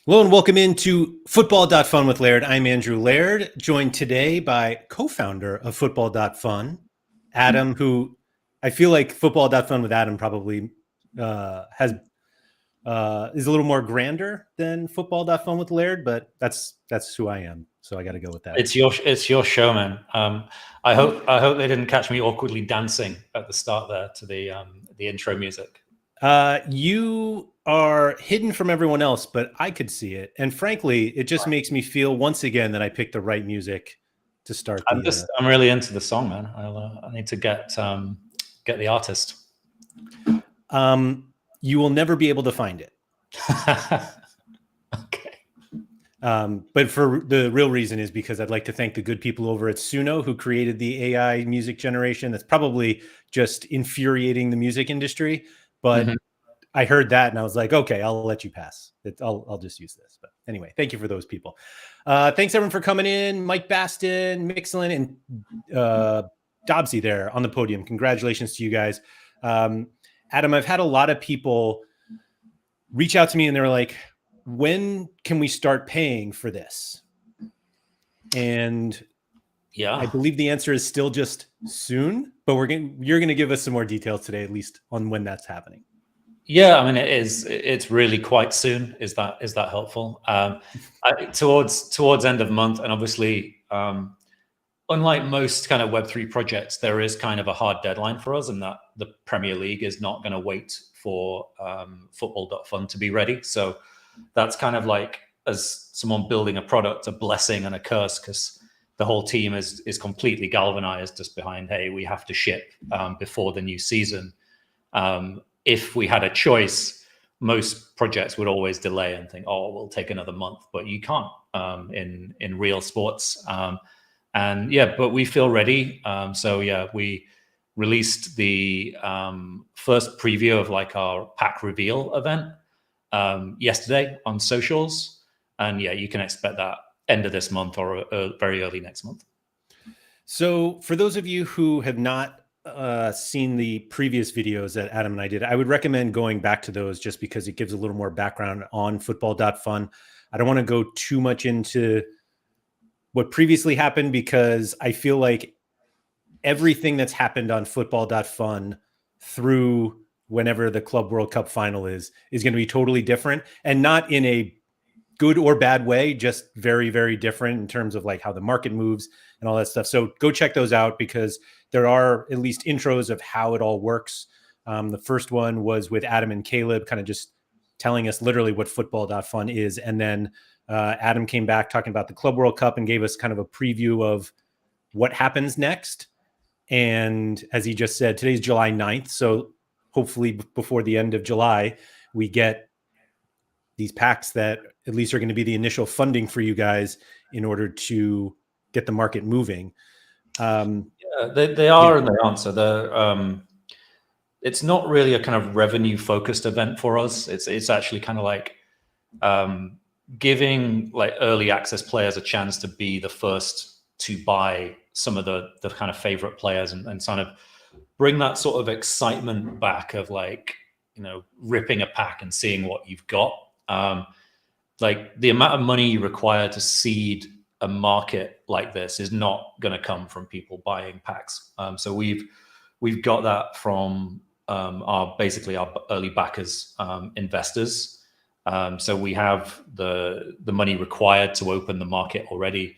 Hello and welcome into Football.Fun with Laird. I'm Andrew Laird, joined today by co-founder of Football.Fun, Adam, who I feel like Football.Fun with Adam probably is a little more grander than Football.Fun with Laird, but that's who I am, so I got to go with that. It's your show, man. I hope they didn't catch me awkwardly dancing at the start there to the intro music. You are hidden from everyone else, but I could see it. And frankly, it just makes me feel once again that I picked the right music to start. I'm really into the song, man. I need to get the artist. You will never be able to find it. Okay. But for the real reason is because I'd like to thank the good people over at Suno who created the AI music generation. That's probably just infuriating the music industry, but I heard that and I was like, okay, I'll let you pass. I'll just use this. But anyway, thank you for those people. Thanks everyone for coming in. Mike Baston, Mixlin, and Dobbsy there on the podium. Congratulations to you guys. Adam, I've had a lot of people reach out to me and they were like, when can we start paying for this? And yeah, I believe the answer is still just soon, but you're going to give us some more details today, at least on when that's happening. Yeah, I mean, it's really quite soon. Is that helpful? Towards end of month, and obviously, unlike most kind of Web3 projects, there is kind of a hard deadline for us, and that the Premier League is not going to wait for Football.Fun to be ready. So that's kind of like, as someone building a product, a blessing and a curse, because the whole team is completely galvanized just behind, hey, we have to ship before the new season. If we had a choice, most projects would always delay and think, oh, we'll take another month, but you can't in real sports. And yeah, but we feel ready. So yeah, we released the first preview of like our pack reveal event yesterday on socials. And yeah, you can expect that end of this month or very early next month. So for those of you who have not seen the previous videos that Adam and I did, I would recommend going back to those just because it gives a little more background on Football.Fun. I don't want to go too much into what previously happened because I feel like everything that's happened on Football.Fun through whenever the Club World Cup final is going to be totally different, and not in a good or bad way, just very, very different in terms of like how the market moves and all that stuff. So go check those out because there are at least intros of how it all works. The first one was with Adam and Caleb, kind of just telling us literally what Football.Fun is. And then Adam came back talking about the Club World Cup and gave us kind of a preview of what happens next. And as he just said, today's July 9th. So hopefully before the end of July, we get these packs that at least are going to be the initial funding for you guys in order to get the market moving. Yeah, they are and they aren't. So it's not really a kind of revenue focused event for us. It's actually kind of like giving like early access players a chance to be the first to buy some of the kind of favorite players and kind of bring that sort of excitement back of like, you know, ripping a pack and seeing what you've got. Like the amount of money you require to seed a market like this is not going to come from people buying packs. So we've got that from our early backers, investors. So we have the money required to open the market already.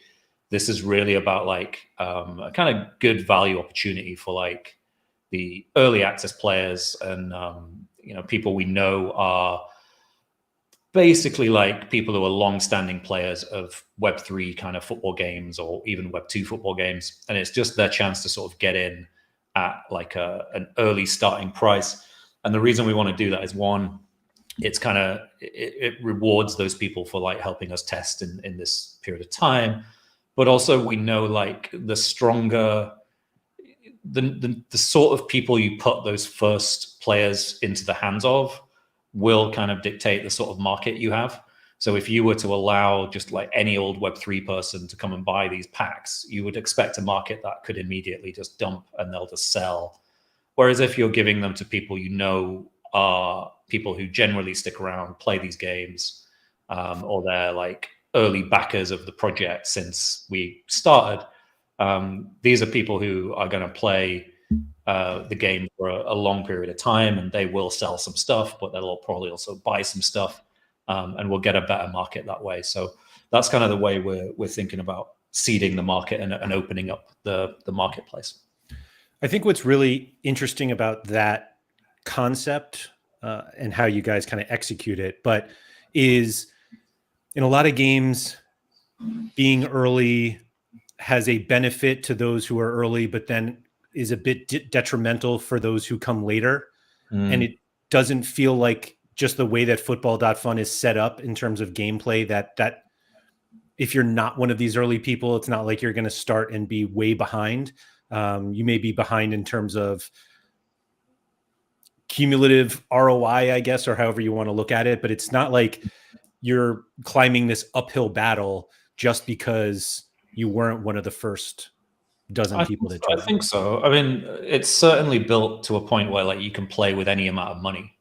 This is really about like a kind of good value opportunity for like the early access players and you know, people we know are basically like people who are long-standing players of Web3 kind of football games or even Web2 football games, and it's just their chance to sort of get in at like an early starting price. And the reason we want to do that is, one, it's kind of it rewards those people for like helping us test in this period of time, but also we know like the stronger the sort of people you put those first players into the hands of will kind of dictate the sort of market you have. So if you were to allow just like any old Web3 person to come and buy these packs, you would expect a market that could immediately just dump and they'll just sell. Whereas if you're giving them to people you know are people who generally stick around, play these games, or they're like early backers of the project since we started. These are people who are going to play the game for a long period of time, and they will sell some stuff, but they'll probably also buy some stuff, and we'll get a better market that way. So that's kind of the way we're thinking about seeding the market and opening up the marketplace. I think what's really interesting about that concept and how you guys kind of execute it, but is in a lot of games, being early has a benefit to those who are early, but then is a bit detrimental for those who come later. And it doesn't feel like just the way that Football.Fun is set up in terms of gameplay that if you're not one of these early people, it's not like you're going to start and be way behind. You may be behind in terms of cumulative ROI, I guess, or however you want to look at it, but it's not like you're climbing this uphill battle just because you weren't one of the first dozen people to join. I think so. I mean, it's certainly built to a point where like you can play with any amount of money.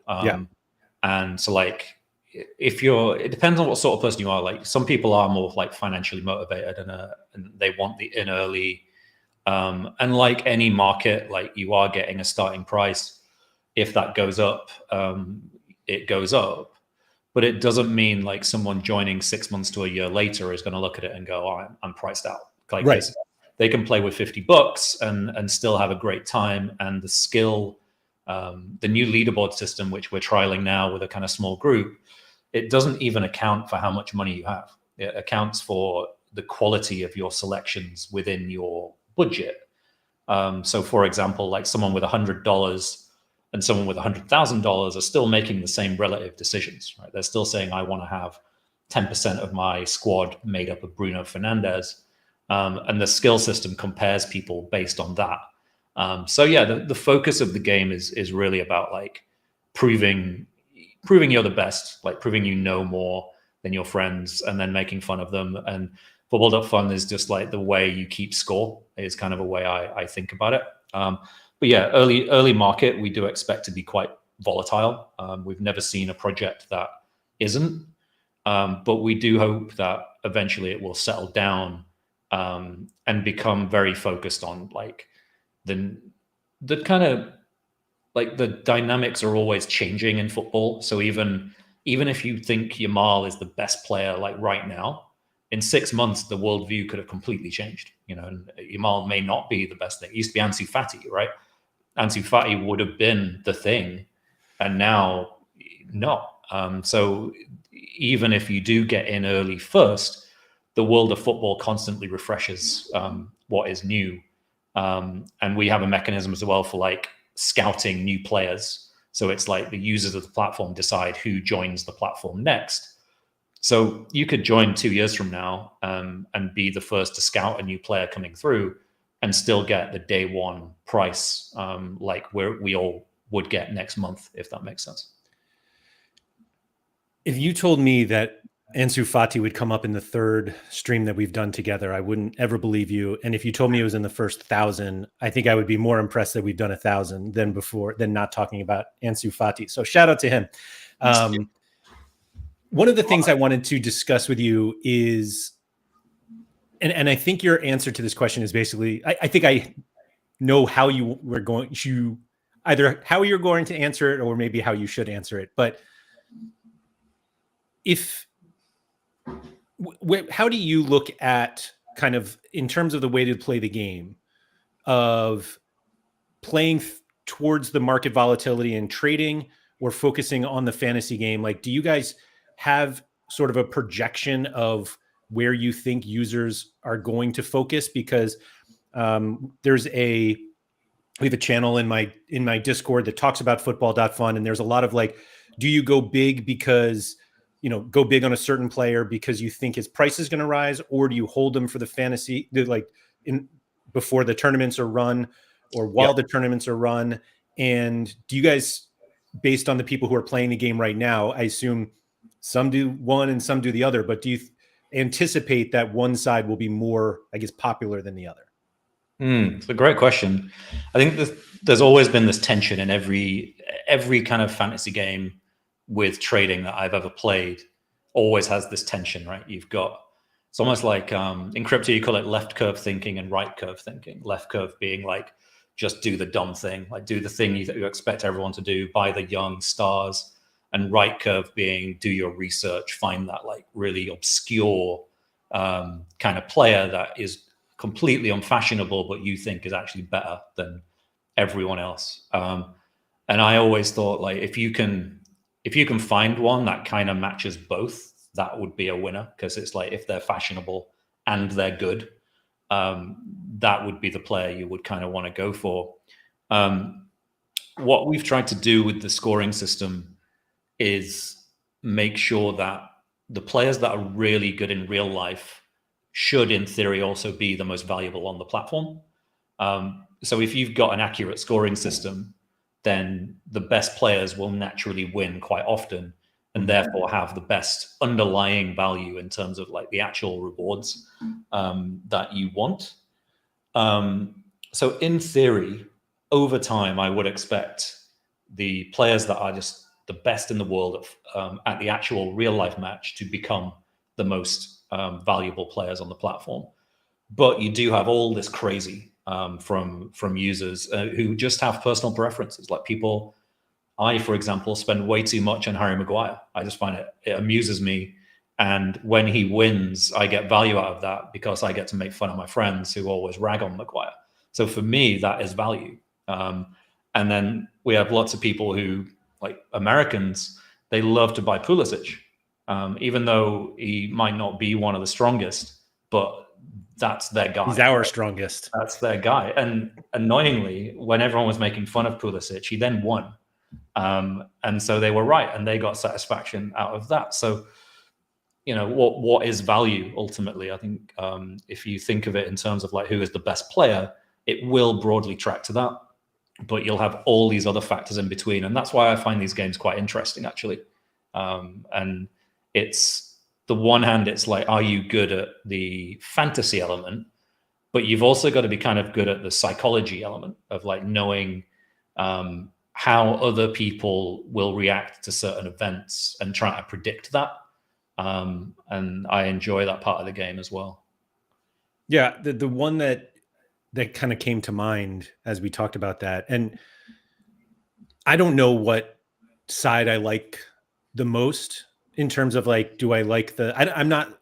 And so like it depends on what sort of person you are. Like some people are more like financially motivated and they want the in early. And like any market, like you are getting a starting price. If that goes up, it goes up. But it doesn't mean like someone joining 6 months to a year later is going to look at it and go, "Oh, I'm priced out." Like they can play with $50 and still have a great time. And the skill, the new leaderboard system, which we're trialing now with a kind of small group, it doesn't even account for how much money you have. It accounts for the quality of your selections within your budget. So, for example, like someone with $100 and someone with $100,000 are still making the same relative decisions, right? They're still saying, I want to have 10% of my squad made up of Bruno Fernandes. And the skill system compares people based on that. So yeah, the focus of the game is really about like proving you're the best, like proving you know more than your friends and then making fun of them. And Football.Fun is just like the way you keep score is kind of a way I think about it. But yeah, early market, we do expect to be quite volatile. We've never seen a project that isn't, but we do hope that eventually it will settle down and become very focused on like the kind of like the dynamics are always changing in football. So even if you think Yamal is the best player like right now, in 6 months the worldview could have completely changed. You know, and Yamal may not be the best thing. It used to be Ansu Fati, right? Ansu Fati would have been the thing, and now not. So even if you do get in early first, the world of football constantly refreshes what is new. And we have a mechanism as well for like scouting new players. So it's like the users of the platform decide who joins the platform next. So you could join 2 years from now and be the first to scout a new player coming through and still get the day one price like we all would get next month, if that makes sense. If you told me that Ansu Fati would come up in the third stream that we've done together, I wouldn't ever believe you. And if you told me it was in the first 1,000, I think I would be more impressed that we've done 1,000 than not talking about Ansu Fati. So shout out to him. One of the things I wanted to discuss with you is, and I think your answer to this question is basically, I think I know how you were going to, either how you're going to answer it or maybe how you should answer it. But how do you look at kind of in terms of the way to play the game of playing towards the market volatility and trading or focusing on the fantasy game? Like, do you guys have sort of a projection of where you think users are going to focus? Because we have a channel in my Discord that talks about Football.Fun, and there's a lot of like, do you go big because go big on a certain player because you think his price is going to rise, or do you hold them for the fantasy, before the tournaments are run or while the tournaments are run? And do you guys, based on the people who are playing the game right now, I assume some do one and some do the other, but do you anticipate that one side will be more, I guess, popular than the other? It's a great question. I think there's always been this tension in every kind of fantasy game with trading that I've ever played, always has this tension, right? You've got, it's almost like in crypto, you call it left curve thinking and right curve thinking. Left curve being like, just do the dumb thing, like do the thing that you expect everyone to do, buy the young stars. And right curve being do your research, find that like really obscure kind of player that is completely unfashionable, but you think is actually better than everyone else. And I always thought like if you can find one that kind of matches both, that would be a winner, because it's like if they're fashionable and they're good, that would be the player you would kind of want to go for. What we've tried to do with the scoring system is make sure that the players that are really good in real life should, in theory, also be the most valuable on the platform. So if you've got an accurate scoring system, then the best players will naturally win quite often, and therefore have the best underlying value in terms of like the actual rewards that you want. So in theory, over time, I would expect the players that are just the best in the world at the actual real life match to become the most valuable players on the platform. But you do have all this crazy from users who just have personal preferences. Like people, I, for example, spend way too much on Harry Maguire. I just find it amuses me. And when he wins, I get value out of that because I get to make fun of my friends who always rag on Maguire. So for me, that is value. And then we have lots of people who, like Americans, they love to buy Pulisic, even though he might not be one of the strongest, but that's their guy. He's our strongest. That's their guy. And annoyingly, when everyone was making fun of Pulisic, he then won. And so they were right, and they got satisfaction out of that. So, you know, what is value ultimately? I think if you think of it in terms of like who is the best player, it will broadly track to that. But you'll have all these other factors in between. And that's why I find these games quite interesting, actually. And it's, the one hand, it's like, are you good at the fantasy element? But you've also got to be kind of good at the psychology element of like knowing how other people will react to certain events and trying to predict that. And I enjoy that part of the game as well. Yeah, the one that kind of came to mind as we talked about that, and I don't know what side I like the most in terms of like, do I like I'm not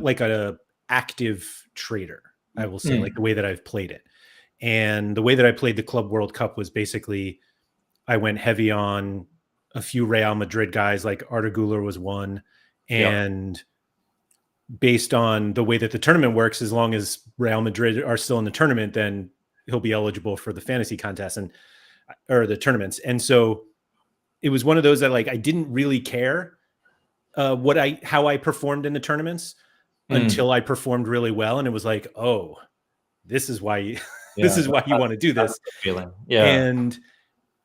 like a active trader, I will say, like the way that I've played it. And the way that I played the Club World Cup was basically I went heavy on a few Real Madrid guys, like Arda Güler was one. And based on the way that the tournament works, as long as Real Madrid are still in the tournament, then he'll be eligible for the fantasy contest or the tournaments. And so it was one of those that like, I didn't really care how I performed in the tournaments until I performed really well. And it was like, oh, this is why you, this is why you want to do this. Feeling. Yeah. And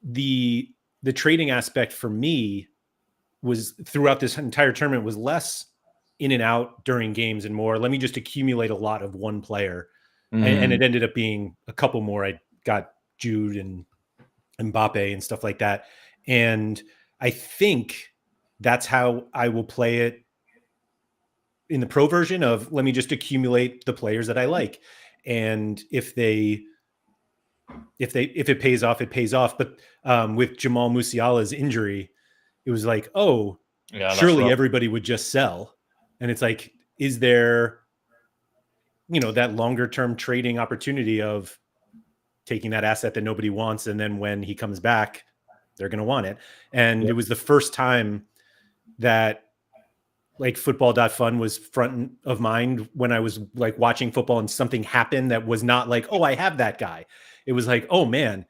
the trading aspect for me was throughout this entire tournament was less in and out during games and more, let me just accumulate a lot of one player. And it ended up being a couple more. I got Jude and Mbappe and stuff like that. And I think that's how I will play it in the pro version of, let me just accumulate the players that I like. And if it pays off, it pays off. But with Jamal Musiala's injury, it was like, oh, surely everybody would just sell. And it's like, is there, that longer term trading opportunity of taking that asset that nobody wants, and then when he comes back, they're going to want it. And it was the first time that like Football.Fun was front of mind when I was like watching football and something happened that was not like, oh, I have that guy. It was like, oh man,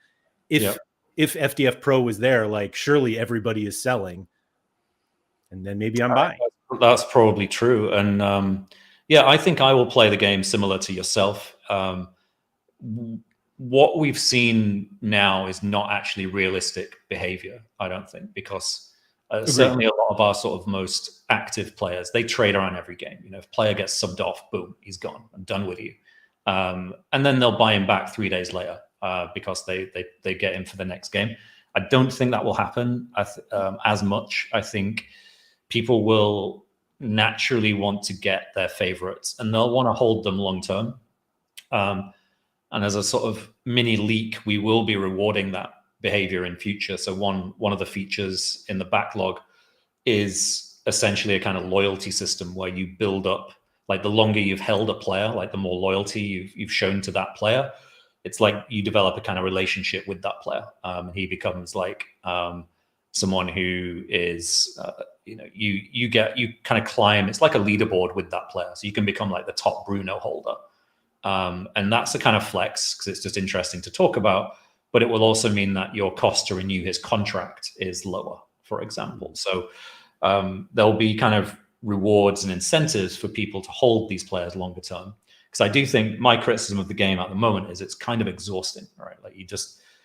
if FDF Pro was there, like surely everybody is selling. And then maybe I'm buying. That's probably true. And I think I will play the game similar to yourself. What we've seen now is not actually realistic behavior, I don't think, because certainly a lot of our sort of most active players, they trade around every game. If a player gets subbed off, boom, he's gone. I'm done with you. And then they'll buy him back 3 days later because they get him for the next game. I don't think that will happen as much. I think people will naturally want to get their favorites, and they'll want to hold them long term. And as a sort of mini leak, we will be rewarding that behavior in future. So one of the features in the backlog is essentially a kind of loyalty system where you build up, like the longer you've held a player, like the more loyalty you've shown to that player. It's like you develop a kind of relationship with that player. He becomes like someone who is, you kind of climb. It's like a leaderboard with that player. So you can become like the top Bruno holder. And that's the kind of flex, because it's just interesting to talk about, but it will also mean that your cost to renew his contract is lower, for example. So there'll be kind of rewards and incentives for people to hold these players longer term. Because I do think my criticism of the game at the moment is it's kind of exhausting, right? Like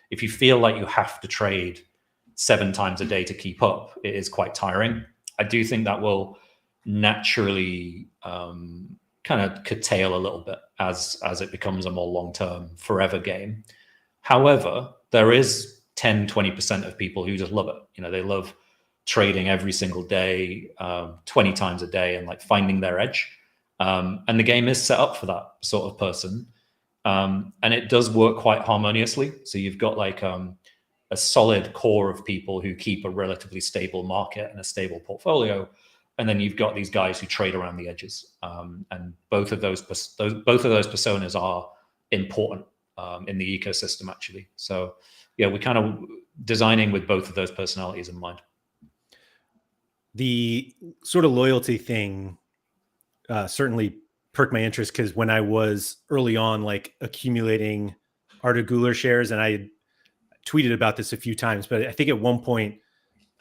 if you feel like you have to trade 7 times a day to keep up, it is quite tiring. I do think that will naturally kind of curtail a little bit as it becomes a more long-term forever game. However, there is 10-20% of people who just love it. They love trading every single day, 20 times a day, and like finding their edge. And the game is set up for that sort of person. And it does work quite harmoniously. So you've got like a solid core of people who keep a relatively stable market and a stable portfolio. And then you've got these guys who trade around the edges. And both of those personas are important in the ecosystem, actually. So yeah, we're kind of designing with both of those personalities in mind. The sort of loyalty thing certainly perked my interest, because when I was early on, like accumulating Arda Güler shares, and I had tweeted about this a few times, but I think at one point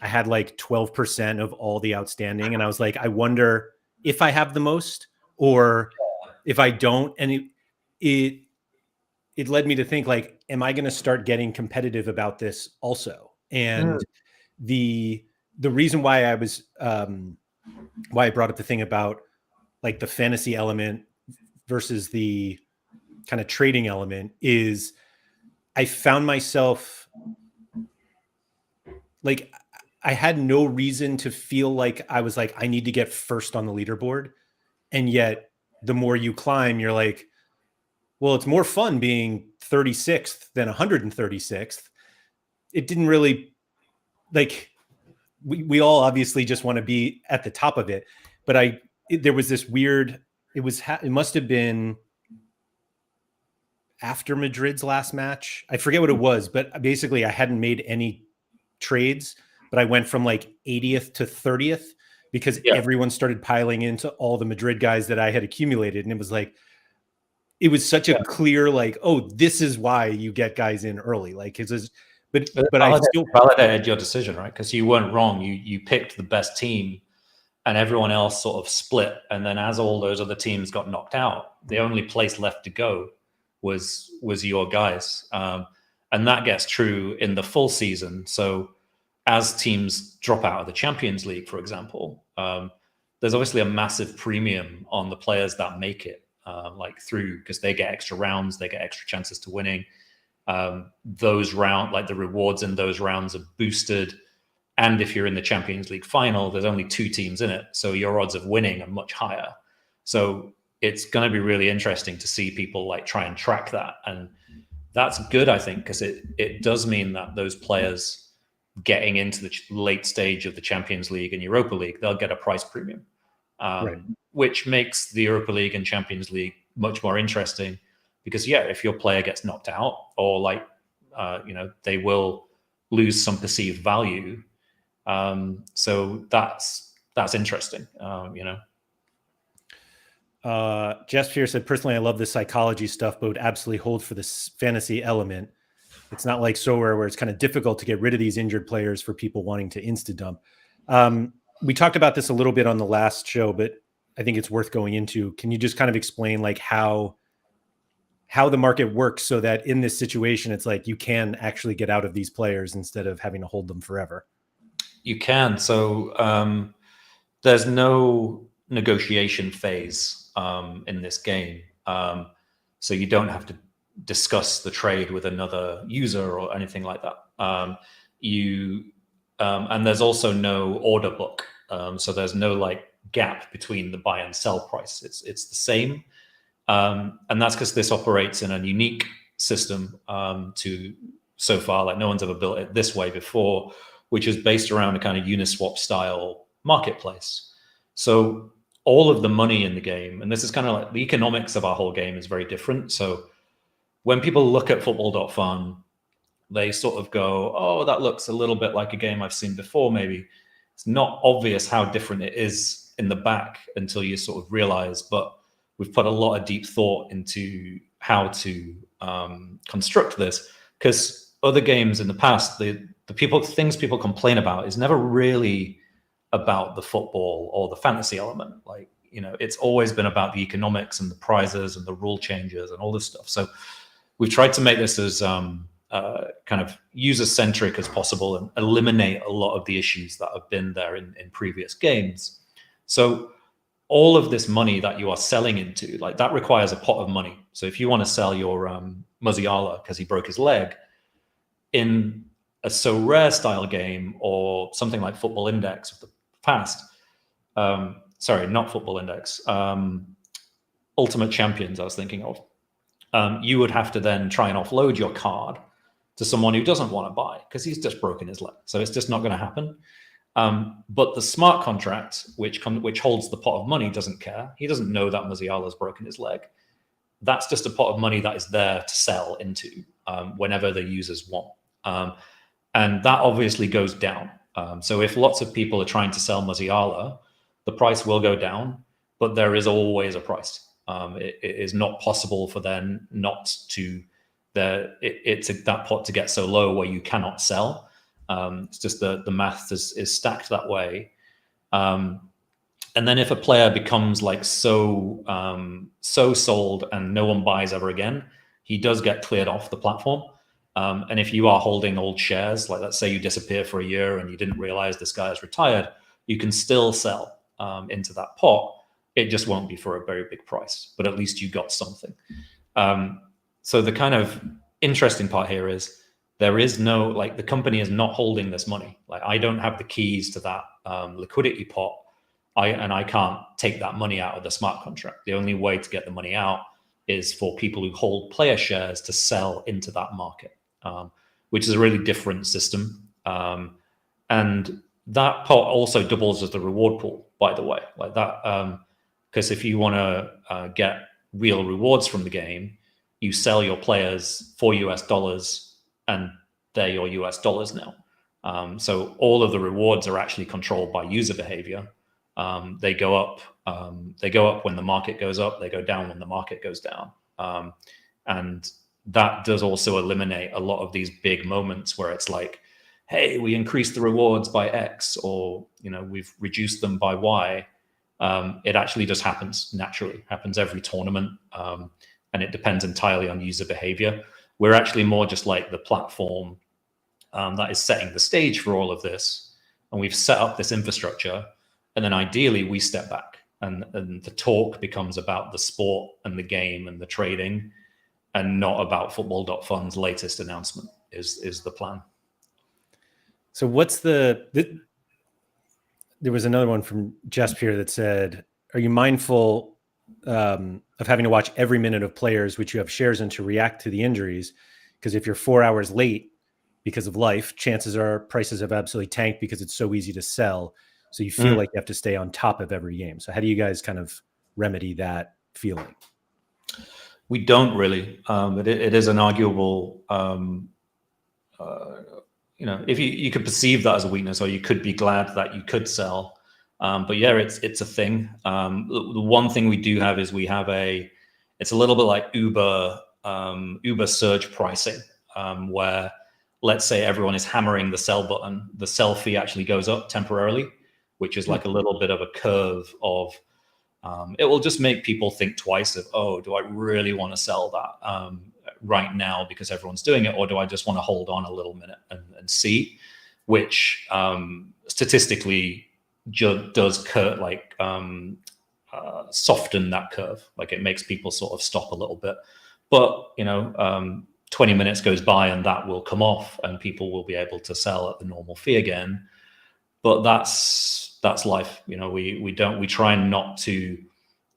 I had like 12% of all the outstanding. And I was like, I wonder if I have the most or if I don't. And it led me to think, like, am I going to start getting competitive about this also? And the reason why I was, why I brought up the thing about like the fantasy element versus the kind of trading element is I found myself like, I had no reason to feel like I was like, I need to get first on the leaderboard. And yet the more you climb, you're like, well, it's more fun being 36th than 136th. It didn't really, like, we all obviously just want to be at the top of it. But there was this weird, it must have been after Madrid's last match. I forget what it was, but basically I hadn't made any trades, but I went from like 80th to 30th because everyone started piling into all the Madrid guys that I had accumulated. And it was like, it was such a clear, like, oh, this is why you get guys in early. Like, but I still validated your decision, right? Because you weren't wrong. You picked the best team, and everyone else sort of split. And then as all those other teams got knocked out, the only place left to go was your guys. And that gets true in the full season. So as teams drop out of the Champions League, for example, there's obviously a massive premium on the players that make it, because they get extra rounds, they get extra chances to winning. Those like the rewards in those rounds are boosted. And if you're in the Champions League final, there's only 2 teams in it. So your odds of winning are much higher. So it's going to be really interesting to see people like try and track that. And that's good, I think, because it does mean that those players getting into the late stage of the Champions League and Europa League, they'll get a price premium, which makes the Europa League and Champions League much more interesting. Because if your player gets knocked out, or they will lose some perceived value. So that's interesting. Jeff Fear said, personally, I love the psychology stuff, but would absolutely hold for this fantasy element. It's not like SoRare where it's kind of difficult to get rid of these injured players for people wanting to insta dump. We talked about this a little bit on the last show, but I think it's worth going into. Can you just kind of explain like how the market works so that in this situation, it's like you can actually get out of these players instead of having to hold them forever? You can. So there's no negotiation phase in this game. So you don't have to discuss the trade with another user or anything like that. And there's also no order book. So there's no like gap between the buy and sell price. It's the same. And that's because this operates in a unique system to so far, like no one's ever built it this way before, which is based around a kind of Uniswap style marketplace. So all of the money in the game, and this is kind of like the economics of our whole game is very different. So when people look at Football.Fun, they sort of go, oh, that looks a little bit like a game I've seen before, maybe. It's not obvious how different it is in the back until you sort of realize, but we've put a lot of deep thought into how to construct this, because other games in the past, the things people complain about is never really about the football or the fantasy element. Like, you know, it's always been about the economics and the prizes and the rule changes and all this stuff. So we've tried to make this as kind of user-centric as possible and eliminate a lot of the issues that have been there in previous games. So all of this money that you are selling into, like that requires a pot of money. So if you want to sell your Musiala because he broke his leg, in a So Rare style game or something like Football Index of the past, sorry, not Football Index, Ultimate Champions I was thinking of, you would have to then try and offload your card to someone who doesn't want to buy because he's just broken his leg. So it's just not going to happen. But the smart contract, which holds the pot of money, doesn't care. He doesn't know that Musiala's broken his leg. That's just a pot of money that is there to sell into whenever the users want. And that obviously goes down. So if lots of people are trying to sell Musiala, the price will go down, but there is always a price. It is not possible for them not to, it's that pot to get so low where you cannot sell. It's just the math is stacked that way. And then if a player becomes like so sold and no one buys ever again, he does get cleared off the platform. And if you are holding old shares, like let's say you disappear for a year and you didn't realize this guy is retired, you can still sell into that pot. It just won't be for a very big price, but at least you got something. So the kind of interesting part here is there is no, like the company is not holding this money. Like I don't have the keys to that liquidity pot. I can't take that money out of the smart contract. The only way to get the money out is for people who hold player shares to sell into that market, which is a really different system. And that pot also doubles as the reward pool, by the way, like that. Because if you want to get real rewards from the game, you sell your players for US dollars and they're your US dollars now. So all of the rewards are actually controlled by user behavior. They go up when the market goes up, they go down when the market goes down. And that does also eliminate a lot of these big moments where it's like, hey, we increased the rewards by X, or, you know, we've reduced them by Y. It actually just happens naturally, happens every tournament. And it depends entirely on user behavior. We're actually more just like the platform that is setting the stage for all of this. And we've set up this infrastructure. And then ideally we step back and the talk becomes about the sport and the game and the trading, and not about Football.Fun's latest announcement is the plan. So what's there was another one from Jesp here that said, are you mindful of having to watch every minute of players which you have shares in to react to the injuries? Because if you're 4 hours late because of life, chances are prices have absolutely tanked because it's so easy to sell. So you feel like you have to stay on top of every game. So how do you guys kind of remedy that feeling? We don't really. It is an arguable, you know, if you could perceive that as a weakness, or you could be glad that you could sell. But yeah, it's a thing. The one thing we do have is we have it's a little bit like Uber surge pricing, where let's say everyone is hammering the sell button, the sell fee actually goes up temporarily, which is like a little bit of a curve of, it will just make people think twice of, oh, do I really want to sell that right now because everyone's doing it, or do I just want to hold on a little minute and see, which statistically does soften that curve. Like it makes people sort of stop a little bit. But, you know, 20 minutes goes by and that will come off and people will be able to sell at the normal fee again. but that's life. We try not to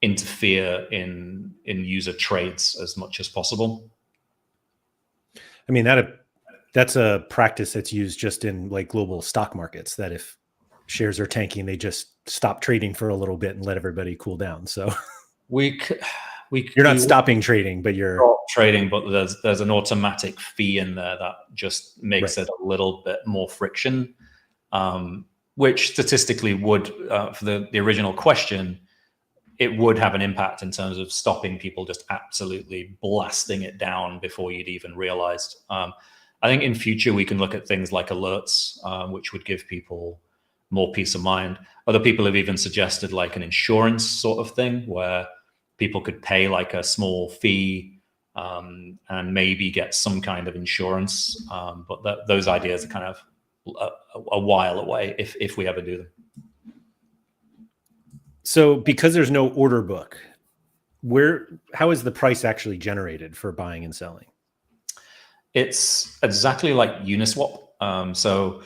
interfere in user trades as much as possible. I mean, that's a practice that's used just in like global stock markets, that if shares are tanking, they just stop trading for a little bit and let everybody cool down. So you're not stopping trading, but you're stop trading, but there's an automatic fee in there that just makes right. it a little bit more friction, which statistically would, for the original question, it would have an impact in terms of stopping people just absolutely blasting it down before you'd even realized. I think in future we can look at things like alerts, which would give people more peace of mind. Other people have even suggested like an insurance sort of thing where people could pay like a small fee and maybe get some kind of insurance. But those ideas are kind of a while away if we ever do them. So because there's no order book, how is the price actually generated for buying and selling? It's exactly like Uniswap. So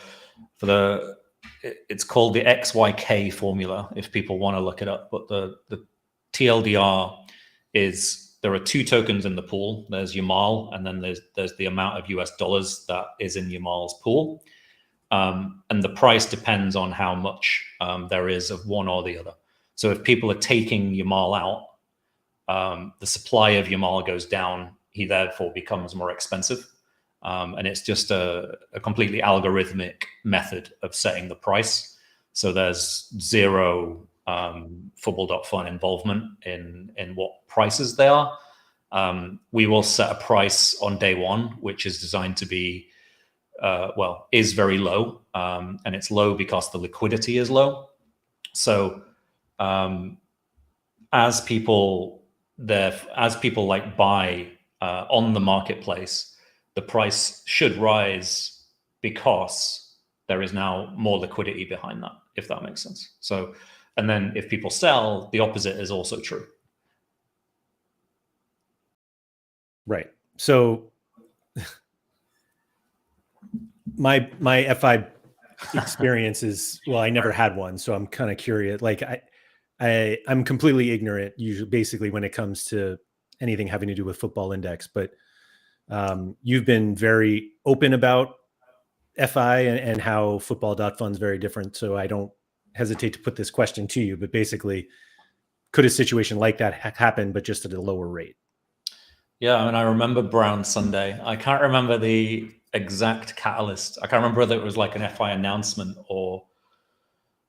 it's called the XYK formula if people want to look it up. But the TLDR is there are two tokens in the pool. There's Yamal, and then there's the amount of US dollars that is in Yamal's pool. And the price depends on how much there is of one or the other. So if people are taking Yamal out, the supply of Yamal goes down. He therefore becomes more expensive. And it's just a completely algorithmic method of setting the price. So there's zero Football.Fun involvement in what prices they are. We will set a price on day one, which is designed to be, is very low. And it's low because the liquidity is low. So as people like buy on the marketplace, the price should rise because there is now more liquidity behind that, if that makes sense. So, and then if people sell, the opposite is also true. Right. So my FI experience is, well, I never had one, so I'm kind of curious. Like I'm completely ignorant usually, basically, when it comes to anything having to do with Football Index, but you've been very open about FI and how Football.Fun is very different. So I don't hesitate to put this question to you, but basically, could a situation like that happen, but just at a lower rate? Yeah, I mean, I remember Brown Sunday. I can't remember the exact catalyst. I can't remember whether it was like an FI announcement or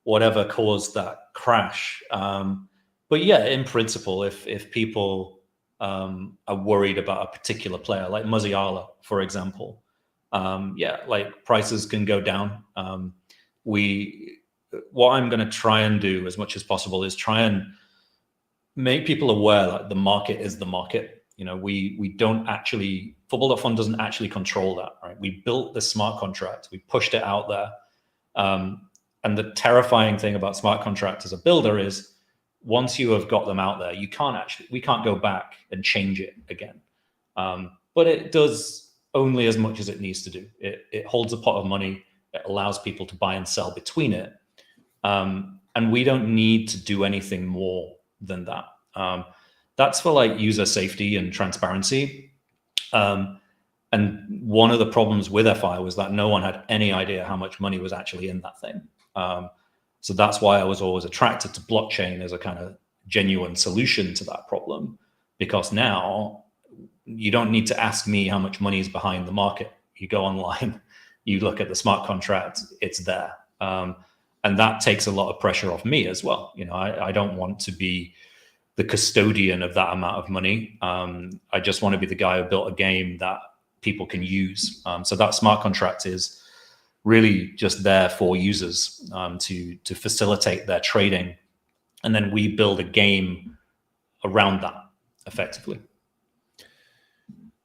whatever caused that crash. But yeah, in principle, if people are worried about a particular player, like Musiala, for example, like prices can go down. What I'm going to try and do as much as possible is try and make people aware that the market is the market. We don't actually, Football.Fun doesn't actually control that, right? We built the smart contract, we pushed it out there. And the terrifying thing about smart contracts as a builder is once you have got them out there, we can't go back and change it again. But it does only as much as it needs to do. It holds a pot of money. It allows people to buy and sell between it. And we don't need to do anything more than that. That's for like user safety and transparency. And one of the problems with FI was that no one had any idea how much money was actually in that thing. So that's why I was always attracted to blockchain as a kind of genuine solution to that problem, because now you don't need to ask me how much money is behind the market. You go online, you look at the smart contract, it's there. And that takes a lot of pressure off me as well. I don't want to be the custodian of that amount of money. I just want to be the guy who built a game that people can use. So that smart contract is really just there for users to facilitate their trading. And then we build a game around that effectively.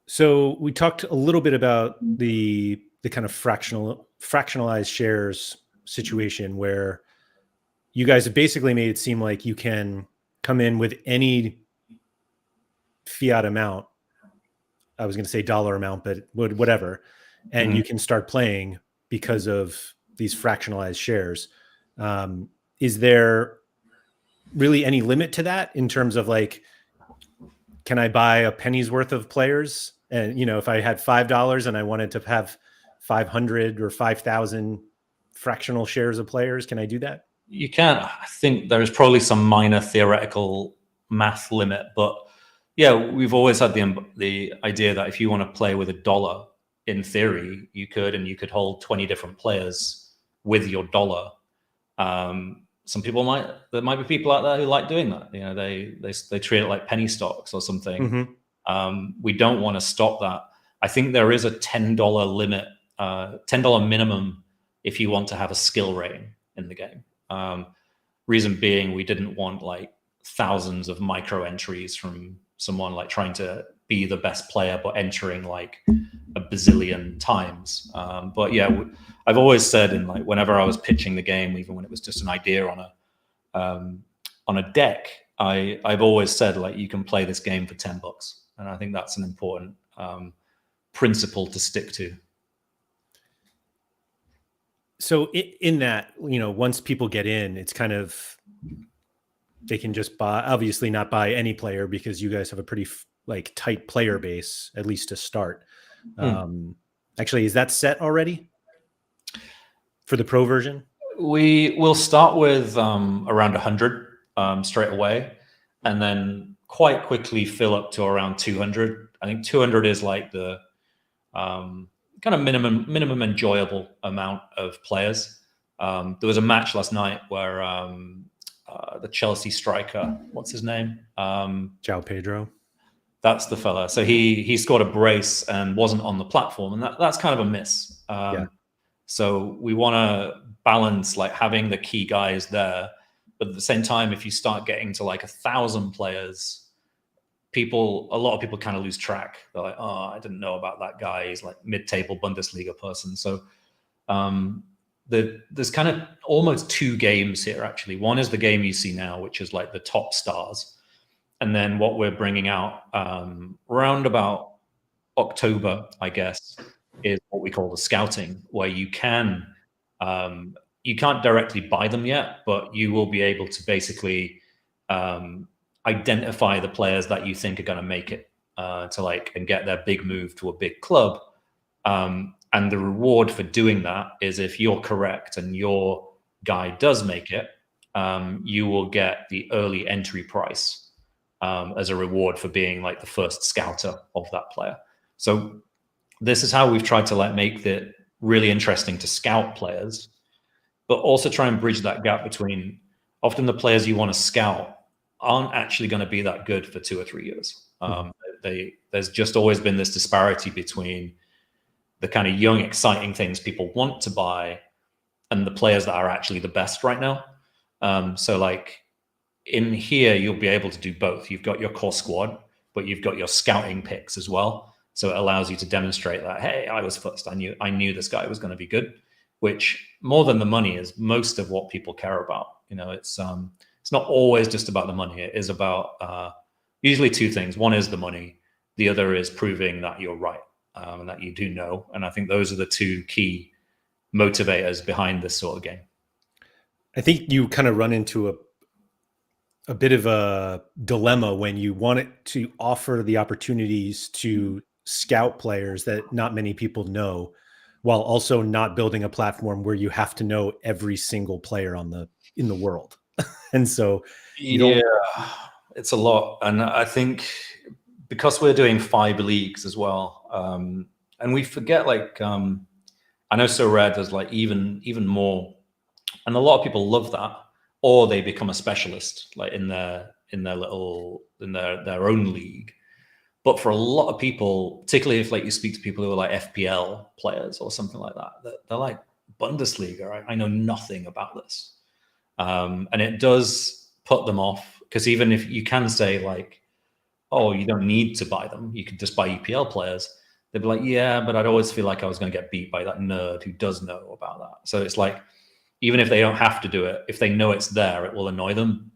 So we talked a little bit about the kind of fractionalized shares situation where you guys have basically made it seem like you can come in with any fiat amount. I was going to say dollar amount, but whatever. And you can start playing because of these fractionalized shares. Is there really any limit to that in terms of like, can I buy a penny's worth of players? And, you know, if I had $5 and I wanted to have 500 or 5,000 fractional shares of players, can I do that? You can. I think there is probably some minor theoretical math limit, but yeah, we've always had the idea that if you want to play with $1, in theory, you could, and you could hold 20 different players with your dollar. Some people there might be people out there who like doing that. You know, they treat it like penny stocks or something. We don't want to stop that. I think there is a $10 limit, $10 minimum if you want to have a skill rating in the game. Reason being, we didn't want like thousands of micro entries from someone like trying to be the best player, but entering like a bazillion times. But yeah, I've always said, in like whenever I was pitching the game, even when it was just an idea on a deck, I've always said like you can play this game for $10, and I think that's an important principle to stick to. So in that, you know, once people get in, it's kind of, they can just buy, obviously not buy any player because you guys have a pretty like tight player base, at least to start. Actually, is that set already for the pro version? We will start with around 100 straight away, and then quite quickly fill up to around 200. I think 200 is like the kind of minimum enjoyable amount of players. There was a match last night where the Chelsea striker, what's his name? João Pedro. That's the fella. So he scored a brace and wasn't on the platform, and that's kind of a miss. Yeah. So we want to balance like having the key guys there, but at the same time, if you start getting to like 1,000 players, a lot of people kind of lose track. They're like, oh, I didn't know about that guy. He's like mid-table Bundesliga person. So there's kind of almost two games here, actually. One is the game you see now, which is like the top stars. And then what we're bringing out around about October, I guess, is what we call the scouting, where you can't directly buy them yet, but you will be able to basically identify the players that you think are going to make it and get their big move to a big club. And the reward for doing that is if you're correct and your guy does make it, you will get the early entry price as a reward for being like the first scouter of that player. So this is how we've tried to like make it really interesting to scout players, but also try and bridge that gap between often the players you want to scout aren't actually going to be that good for 2 or 3 years. There's just always been this disparity between the kind of young, exciting things people want to buy and the players that are actually the best right now. So like in here, you'll be able to do both. You've got your core squad, but you've got your scouting picks as well. So it allows you to demonstrate that, hey, I was first. I knew this guy was going to be good, which more than the money is most of what people care about. You know, it's not always just about the money. It is about usually two things. One is the money. The other is proving that you're right and that you do know. And I think those are the two key motivators behind this sort of game. I think you kind of run into a bit of a dilemma when you want it to offer the opportunities to scout players that not many people know, while also not building a platform where you have to know every single player in the world. And so it's a lot. And I think because we're doing 5 leagues as well, and we forget like I know So Rare does like even more, and a lot of people love that, or they become a specialist like in their own league. But for a lot of people, particularly if like you speak to people who are like FPL players or something like that, they're like, Bundesliga, I know nothing about this. And it does put them off, because even if you can say like, oh, you don't need to buy them, you could just buy EPL players, they'd be like, yeah, but I'd always feel like I was going to get beat by that nerd who does know about that. So it's like, even if they don't have to do it, if they know it's there, it will annoy them.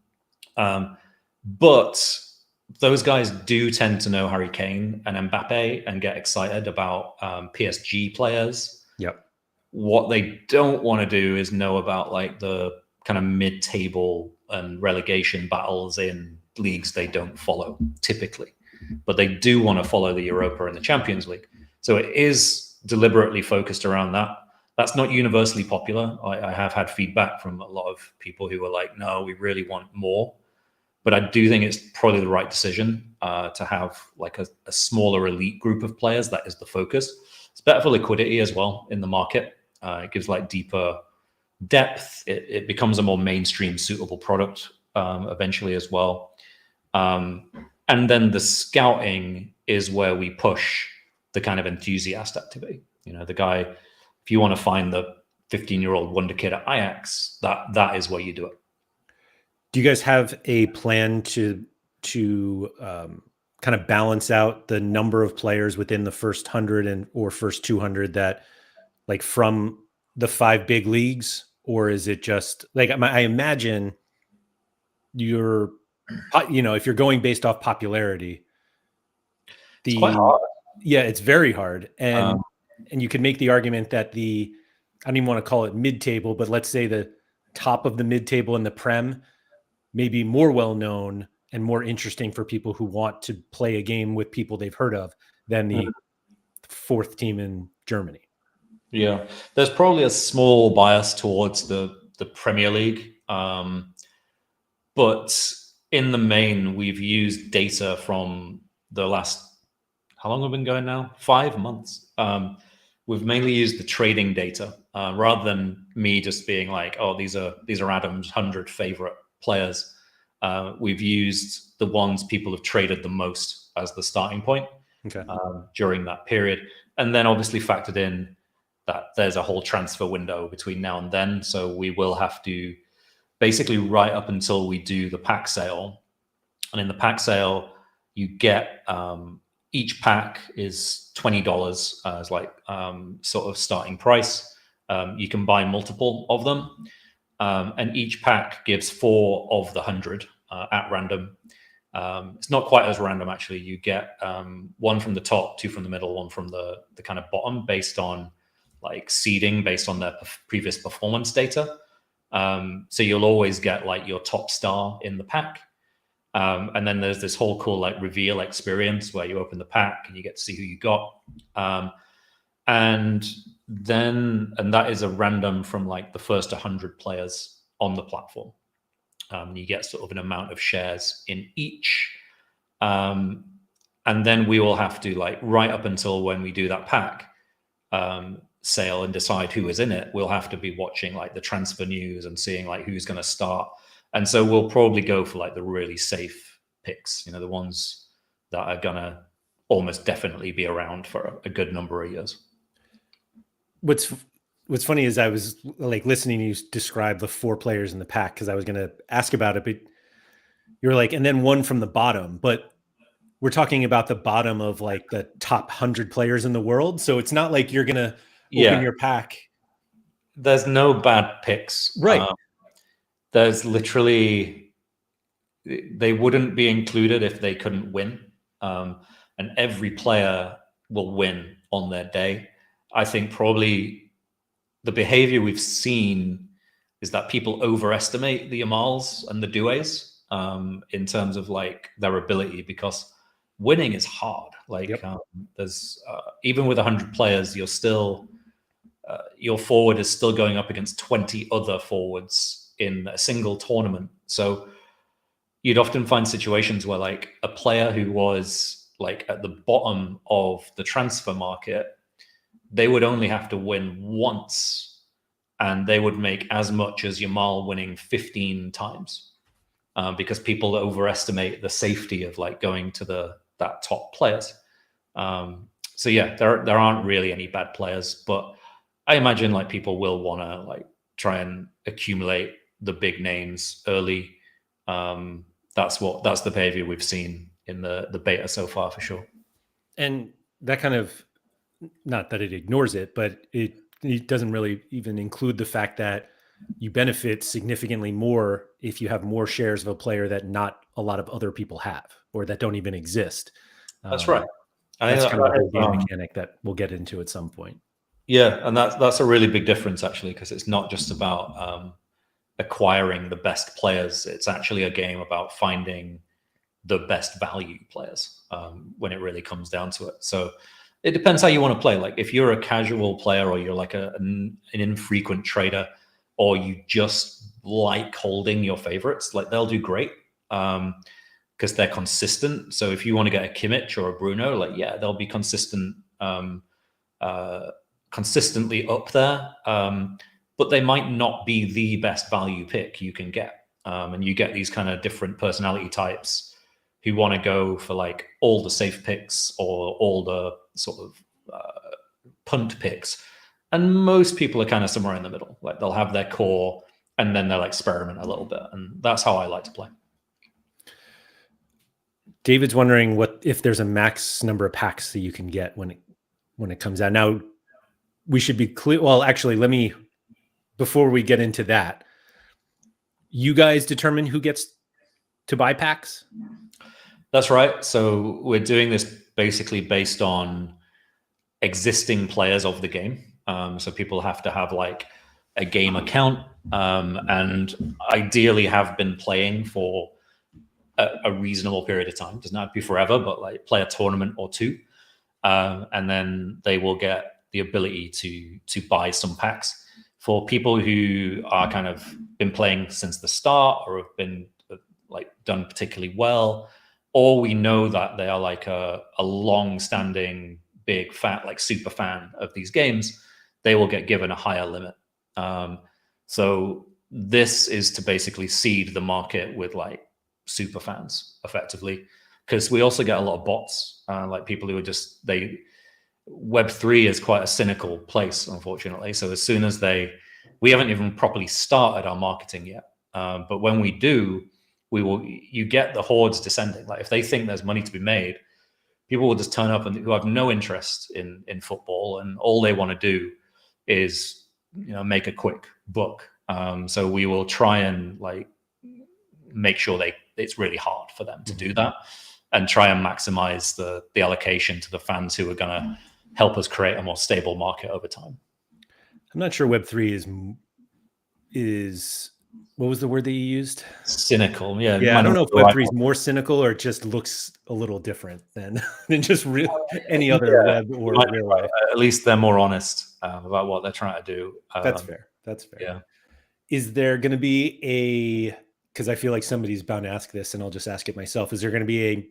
But those guys do tend to know Harry Kane and Mbappe and get excited about PSG players. Yep. What they don't want to do is know about like the kind of mid-table and relegation battles in leagues they don't follow typically, but they do want to follow the Europa and the Champions League. So it is deliberately focused around that. That's not universally popular. I have had feedback from a lot of people who are like, no, we really want more. But I do think it's probably the right decision to have like a smaller elite group of players. That is the focus. It's better for liquidity as well in the market. It gives like deeper depth. It becomes a more mainstream suitable product eventually as well. And then the scouting is where we push the kind of enthusiast activity. You know, the guy, if you want to find the 15-year-old wonder kid at Ajax, that is where you do it. Do you guys have a plan to kind of balance out the number of players within the first 100 or first 200 that like from the 5 big leagues? Or is it just like, I imagine if you're going based off popularity, It's quite hard. Yeah, it's very hard. And you could make the argument that I don't even want to call it mid-table, but let's say the top of the mid-table in the Prem may be more well-known and more interesting for people who want to play a game with people they've heard of than the 4th team in Germany. Yeah, there's probably a small bias towards the Premier League. But in the main, we've used data from the last, how long have we been going now? 5 months. We've mainly used the trading data rather than me just being like, oh, these are Adam's 100 favorite players. We've used the ones people have traded the most as the starting point during that period. And then obviously factored in that there's a whole transfer window between now and then. So we will have to basically right up until we do the pack sale. And in the pack sale, you get each pack is $20 as like sort of starting price. You can buy multiple of them. And each pack gives 4 of the 100 at random. It's not quite as random, actually. You get 1 from the top, 2 from the middle, 1 from the kind of bottom based on like seeding, based on their previous performance data. So you'll always get like your top star in the pack. And then there's this whole cool like reveal experience where you open the pack and you get to see who you got. And that is a random from like the first 100 players on the platform. You get sort of an amount of shares in each. And then we will have to like right up until when we do that pack sale and decide who is in it, we'll have to be watching like the transfer news and seeing like who's going to start. And so we'll probably go for like the really safe picks, you know, the ones that are going to almost definitely be around for a good number of years. What's funny is I was like listening to you describe the 4 players in the pack because I was going to ask about it, but you're like, and then 1 from the bottom, but we're talking about the bottom of like the top 100 players in the world. So it's not like you're going to open your pack. There's no bad picks. Right. There's literally, they wouldn't be included if they couldn't win. And every player will win on their day. I think probably the behavior we've seen is that people overestimate the Amals and the Doués in terms of like their ability, because winning is hard. Like there's even with 100 players, you're still your forward is still going up against 20 other forwards in a single tournament. So you'd often find situations where like a player who was like at the bottom of the transfer market, they would only have to win once and they would make as much as Yamal winning 15 times because people overestimate the safety of like going to that top players. So yeah, there aren't really any bad players, but I imagine like people will want to like try and accumulate the big names early. That's the behavior we've seen in the beta so far for sure. And that kind of, not that it ignores it, but it doesn't really even include the fact that you benefit significantly more if you have more shares of a player that not a lot of other people have or that don't even exist. That's right. That's kind of a whole game mechanic that we'll get into at some point. Yeah, and that's a really big difference actually, because it's not just about acquiring the best players. It's actually a game about finding the best value players when it really comes down to it. So it depends how you want to play. Like if you're a casual player, or you're like an infrequent trader, or you just like holding your favorites, like they'll do great because they're consistent. So if you want to get a Kimmich or a Bruno, like yeah, they'll be consistent, consistently up there. But they might not be the best value pick you can get. And you get these kind of different personality types who want to go for like all the safe picks or all the sort of punt picks. And most people are kind of somewhere in the middle. Like they'll have their core and then they'll experiment a little bit. And that's how I like to play. David's wondering what if there's a max number of packs that you can get when it comes out. Now, we should be clear. Well, actually, before we get into that, you guys determine who gets to buy packs? That's right. So we're doing this basically based on existing players of the game. So people have to have like a game account and ideally have been playing for a reasonable period of time. Doesn't have to be forever, but like play a tournament or two. And then they will get the ability to buy some packs. For people who are kind of been playing since the start or have been like done particularly well, or we know that they are like a long-standing big fat like super fan of these games, they will get given a higher limit. So this is to basically seed the market with like super fans effectively, because we also get a lot of bots, like people who are just Web3 is quite a cynical place, unfortunately. So as soon as we haven't even properly started our marketing yet, but when we do, you get the hordes descending. Like if they think there's money to be made, people will just turn up and who have no interest in football, and all they want to do is make a quick buck. So we will try and like make sure it's really hard for them to do that, and try and maximize the allocation to the fans who are going to help us create a more stable market over time. I'm not sure Web3 is what was the word that you used? Cynical. Yeah. I don't know if Web3 is more cynical or it just looks a little different than just any other web or real life. At least they're more honest about what they're trying to do. That's fair. Yeah. Is there going to be because I feel like somebody's bound to ask this and I'll just ask it myself. Is there going to be a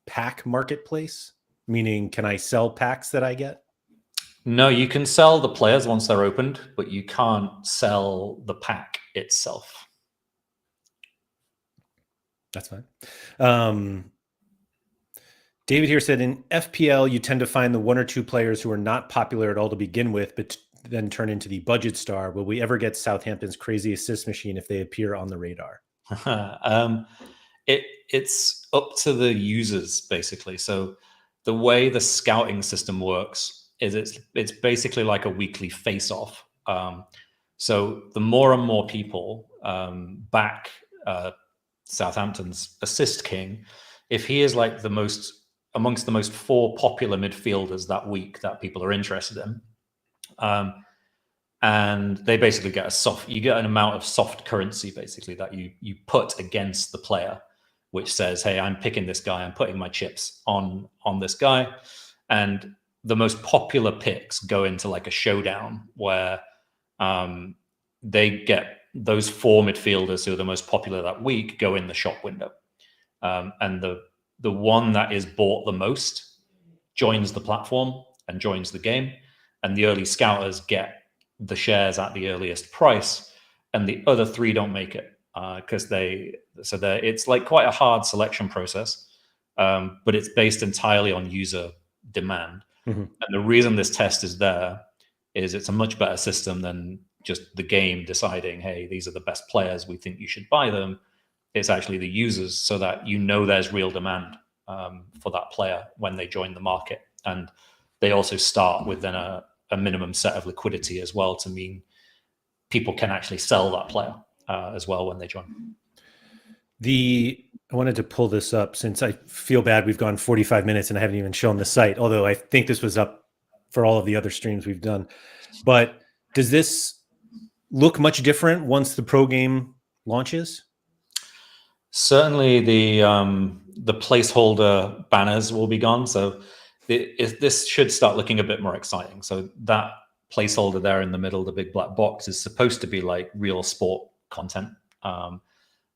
pack marketplace? Meaning, can I sell packs that I get? No, you can sell the players once they're opened, but you can't sell the pack itself. That's fine. David here said, in FPL, you tend to find the one or two players who are not popular at all to begin with, but then turn into the budget star. Will we ever get Southampton's crazy assist machine if they appear on the radar? It's up to the users, basically. So the way the scouting system works is it's basically like a weekly face-off. So the more and more people back Southampton's assist king, if he is like amongst the most 4 popular midfielders that week that people are interested in, and they basically get you get an amount of soft currency basically that you put against the player, which says, hey, I'm picking this guy, I'm putting my chips on this guy. And the most popular picks go into like a showdown where they get those 4 midfielders who are the most popular that week go in the shop window. And the one that is bought the most joins the platform and joins the game. And the early scouters get the shares at the earliest price, and the other 3 don't make it because it's like quite a hard selection process, but it's based entirely on user demand. And the reason this test is there is it's a much better system than just the game deciding, hey, these are the best players, we think you should buy them. It's actually the users, so that there's real demand for that player when they join the market. And they also start within a minimum set of liquidity as well, to mean people can actually sell that player as well when they join. I wanted to pull this up since I feel bad we've gone 45 minutes and I haven't even shown the site, although I think this was up for all of the other streams we've done. But does this look much different once the pro game launches? Certainly, the placeholder banners will be gone, so this should start looking a bit more exciting. So that placeholder there in the middle, the big black box, is supposed to be like real sport content,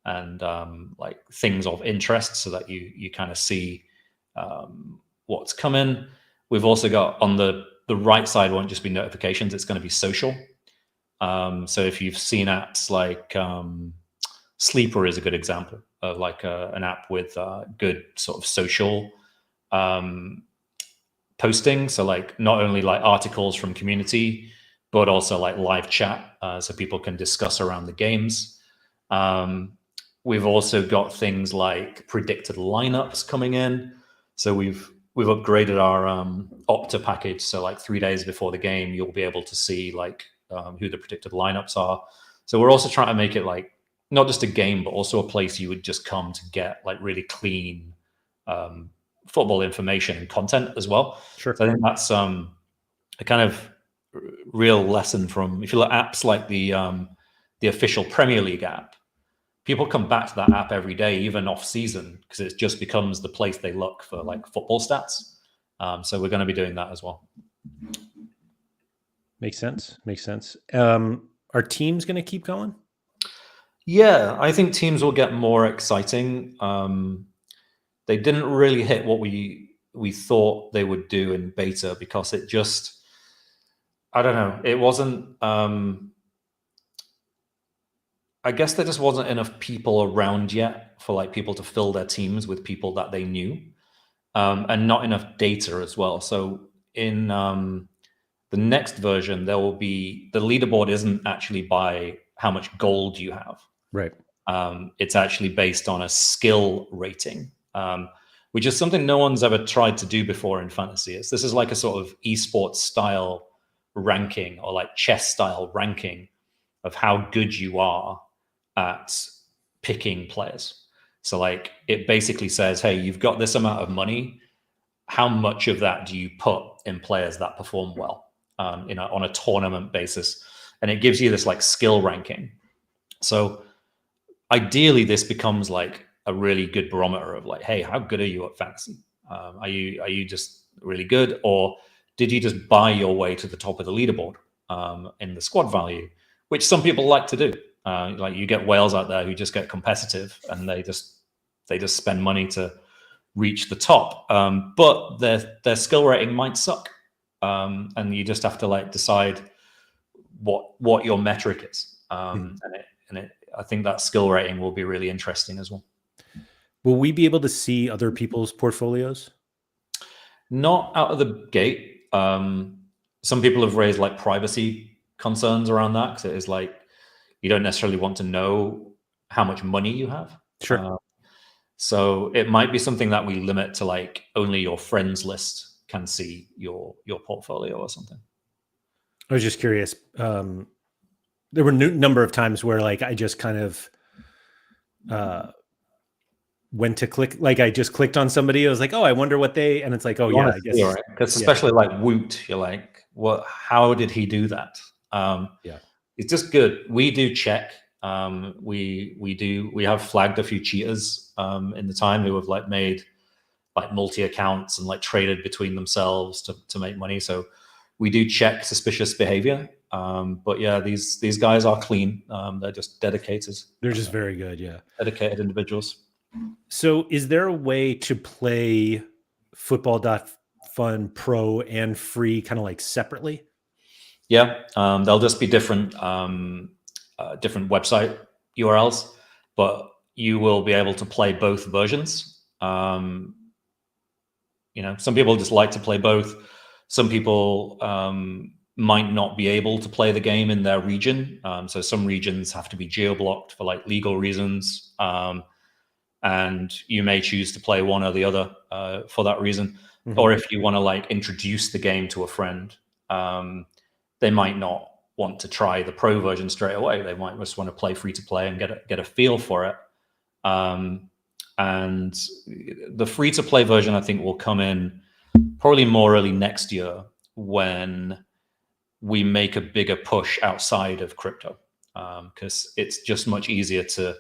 and like things of interest, so that you kind of see what's coming. We've also got on the right side won't just be notifications; it's going to be social. So if you've seen apps like Sleeper is a good example of like an app with good sort of social posting. So like not only like articles from community, but also like live chat, so people can discuss around the games. We've also got things like predicted lineups coming in. So we've upgraded our Opta package. So like 3 days before the game, you'll be able to see like who the predicted lineups are. So we're also trying to make it like not just a game, but also a place you would just come to get like really clean football information and content as well. Sure. So I think that's a kind of real lesson from, if you look at apps like the official Premier League app, people come back to that app every day, even off season, because it just becomes the place they look for like football stats. So we're going to be doing that as well. Makes sense. Are teams going to keep going? Yeah, I think teams will get more exciting. They didn't really hit what we thought they would do in beta, because it just, I don't know, it wasn't, I guess there just wasn't enough people around yet for like people to fill their teams with people that they knew, and not enough data as well. So in the next version, there will be, the leaderboard isn't actually by how much gold you have. Right. It's actually based on a skill rating, which is something no one's ever tried to do before in fantasy. This is like a sort of esports style ranking, or like chess style ranking of how good you are at picking players. So like it basically says, hey, you've got this amount of money. How much of that do you put in players that perform well, on a tournament basis? And it gives you this like skill ranking. So ideally, this becomes like a really good barometer of like, hey, how good are you at fantasy? Are you just really good, or did you just buy your way to the top of the leaderboard in the squad value, which some people like to do? Like you get whales out there who just get competitive, and they just spend money to reach the top, but their skill rating might suck, and you just have to like decide what your metric is, and I think that skill rating will be really interesting as well. Will we be able to see other people's portfolios? Not out of the gate. Some people have raised like privacy concerns around that, because it is like you don't necessarily want to know how much money you have. Sure. So it might be something that we limit to like only your friends list can see your portfolio or something. I was just curious. There were a number of times where like I just kind of went to click, like I just clicked on somebody. I was like, oh, I wonder what they, and it's like, oh yeah, I guess. Right? Because especially like Woot, you're like, what? How did he do that? Yeah, it's just good. We do check. We have flagged a few cheaters in the time who have like made like multi accounts and like traded between themselves to make money. So we do check suspicious behavior. But yeah, these guys are clean. They're just dedicated. They're just very good. Yeah, dedicated individuals. So is there a way to play Football.Fun Pro and free kind of like separately? Yeah, they'll just be different different website URLs, but you will be able to play both versions. Some people just like to play both. Some people might not be able to play the game in their region. So some regions have to be geo-blocked for like legal reasons. And you may choose to play one or the other for that reason. Mm-hmm. Or if you want to like introduce the game to a friend, they might not want to try the pro version straight away. They might just want to play free to play and get a feel for it. And the free to play version, I think, will come in probably more early next year, when we make a bigger push outside of crypto, because it's just much easier to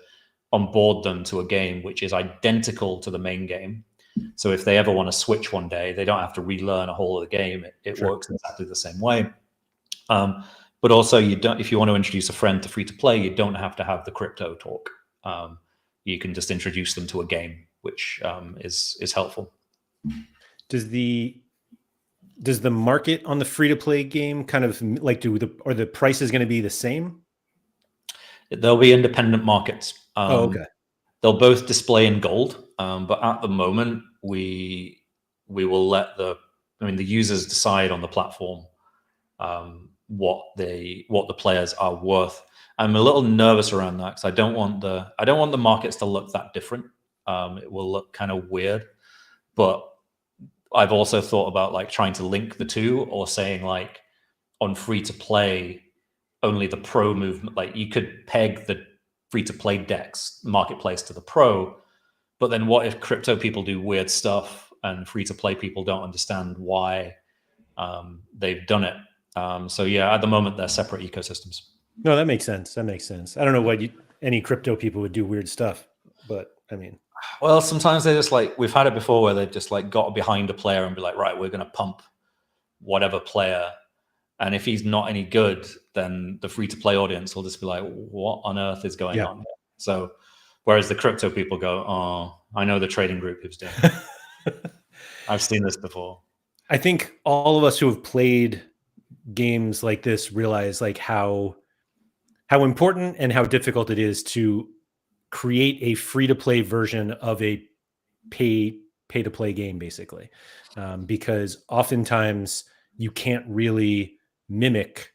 onboard them to a game which is identical to the main game. So if they ever want to switch one day, they don't have to relearn a whole of the game. It Sure. works exactly the same way. But also, you don't. If you want to introduce a friend to free to play, you don't have to have the crypto talk. You can just introduce them to a game, which is helpful. Does the market on the free to play game kind of like are the prices going to be the same? There'll be independent markets. Okay. They'll both display in gold, but at the moment we will let the users decide on the platform what the players are worth. I'm a little nervous around that because I don't want the markets to look that different. It will look kind of weird, but I've also thought about like trying to link the two, or saying like on free to play only the pro movement. Like you could peg the free to play decks marketplace to the pro, but then what if crypto people do weird stuff and free to play people don't understand why they've done it? So yeah, at the moment they're separate ecosystems. No, that makes sense. That makes sense. I don't know what any crypto people would do weird stuff, but I mean, well, sometimes they just like, we've had it before where they've just like got behind a player and be like, right, we're going to pump whatever player. And if he's not any good, then the free to play audience will just be like, what on earth is going on here? So whereas the crypto people go, oh, I know the trading group who's doing it. I've seen this before. I think all of us who have played games like this realize like how important and how difficult it is to create a free to play version of a pay to play game, basically, because oftentimes you can't really mimic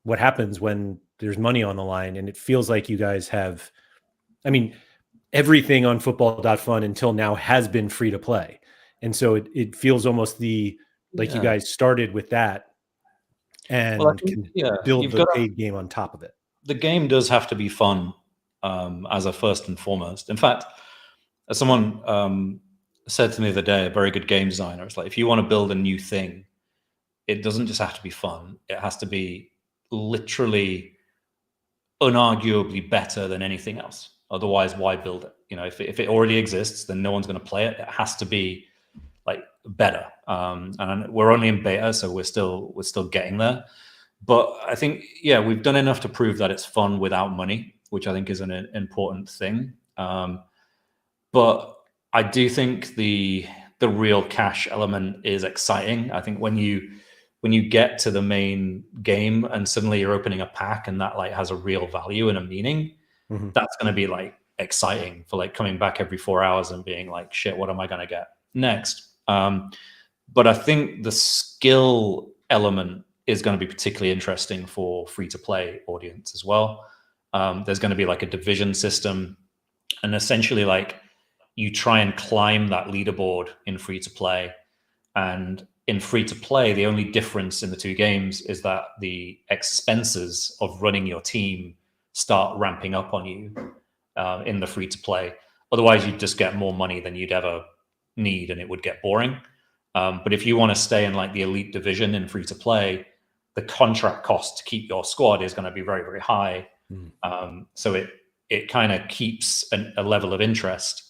what happens when there's money on the line. And it feels like you guys have, I mean, everything on Football.Fun until now has been free to play. And so it feels almost you guys started with that and can build the paid game on top of it. The game does have to be fun as a first and foremost. In fact, as someone said to me the other day, a very good game designer, it's like, if you want to build a new thing, it doesn't just have to be fun. It has to be literally unarguably better than anything else. Otherwise, why build it? You know, if it already exists, then no one's going to play it. It has to be like better. And we're only in beta, so we're still getting there. But I think, yeah, we've done enough to prove that it's fun without money, which I think is an important thing. But I do think the real cash element is exciting. I think when you get to the main game and suddenly you're opening a pack and that like has a real value and a meaning, that's going to be like exciting for like coming back every 4 hours and being like, shit, what am I going to get next? But I think the skill element is going to be particularly interesting for free to play audience as well. There's going to be like a division system, and essentially like you try and climb that leaderboard in free to play. And in free to play, the only difference in the two games is that the expenses of running your team start ramping up on you in the free to play. Otherwise, you'd just get more money than you'd ever need, and it would get boring. But if you want to stay in like the elite division in free to play, the contract cost to keep your squad is going to be very, very high. So it kind of keeps a level of interest.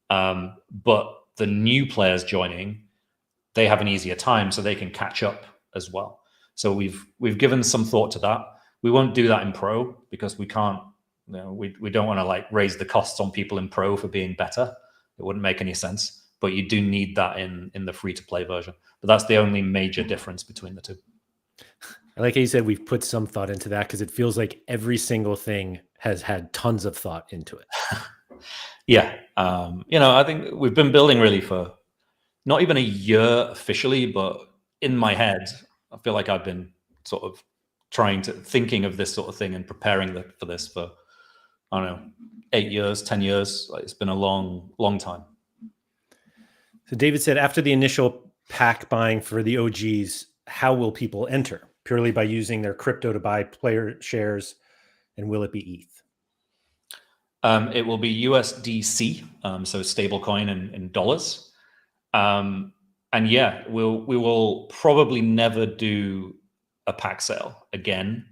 But the new players joining, they have an easier time, so they can catch up as well. So we've given some thought to that. We won't do that in pro because we can't. You know, we don't want to like raise the costs on people in pro for being better. It wouldn't make any sense. But you do need that in the free to play version. But that's the only major difference between the two. I like how you said we've put some thought into that, because it feels like every single thing has had tons of thought into it. Yeah. I think we've been building really for not even a year officially, but in my head, I feel like I've been sort of thinking of this sort of thing and preparing for this for, I don't know, 8 years, 10 years. Like, it's been a long, long time. So David said, after the initial pack buying for the OGs, how will people enter? Purely by using their crypto to buy player shares, and will it be ETH? It will be USDC, so stablecoin in dollars. And yeah, we will probably never do a pack sale again.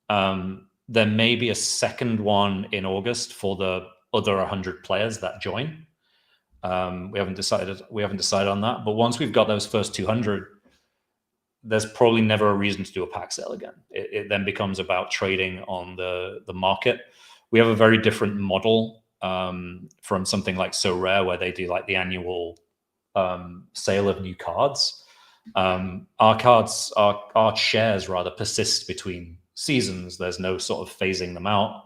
There may be a second one in August for the other 100 players that join. We haven't decided on that. But once we've got those first 200, there's probably never a reason to do a pack sale again. It then becomes about trading on the market. We have a very different model from something like So Rare, where they do like the annual sale of new cards. Our shares rather persist between seasons. There's no sort of phasing them out.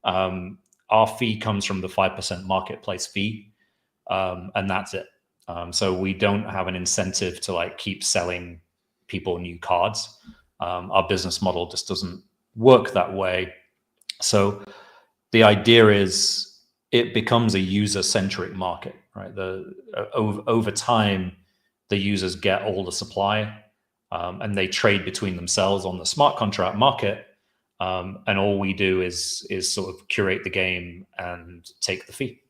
Our fee comes from the 5% marketplace fee, and that's it. So we don't have an incentive to like keep selling people new cards. Our business model just doesn't work that way. So the idea is it becomes a user-centric market, right? Over time, the users get all the supply, and they trade between themselves on the smart contract market. And all we do is sort of curate the game and take the fee.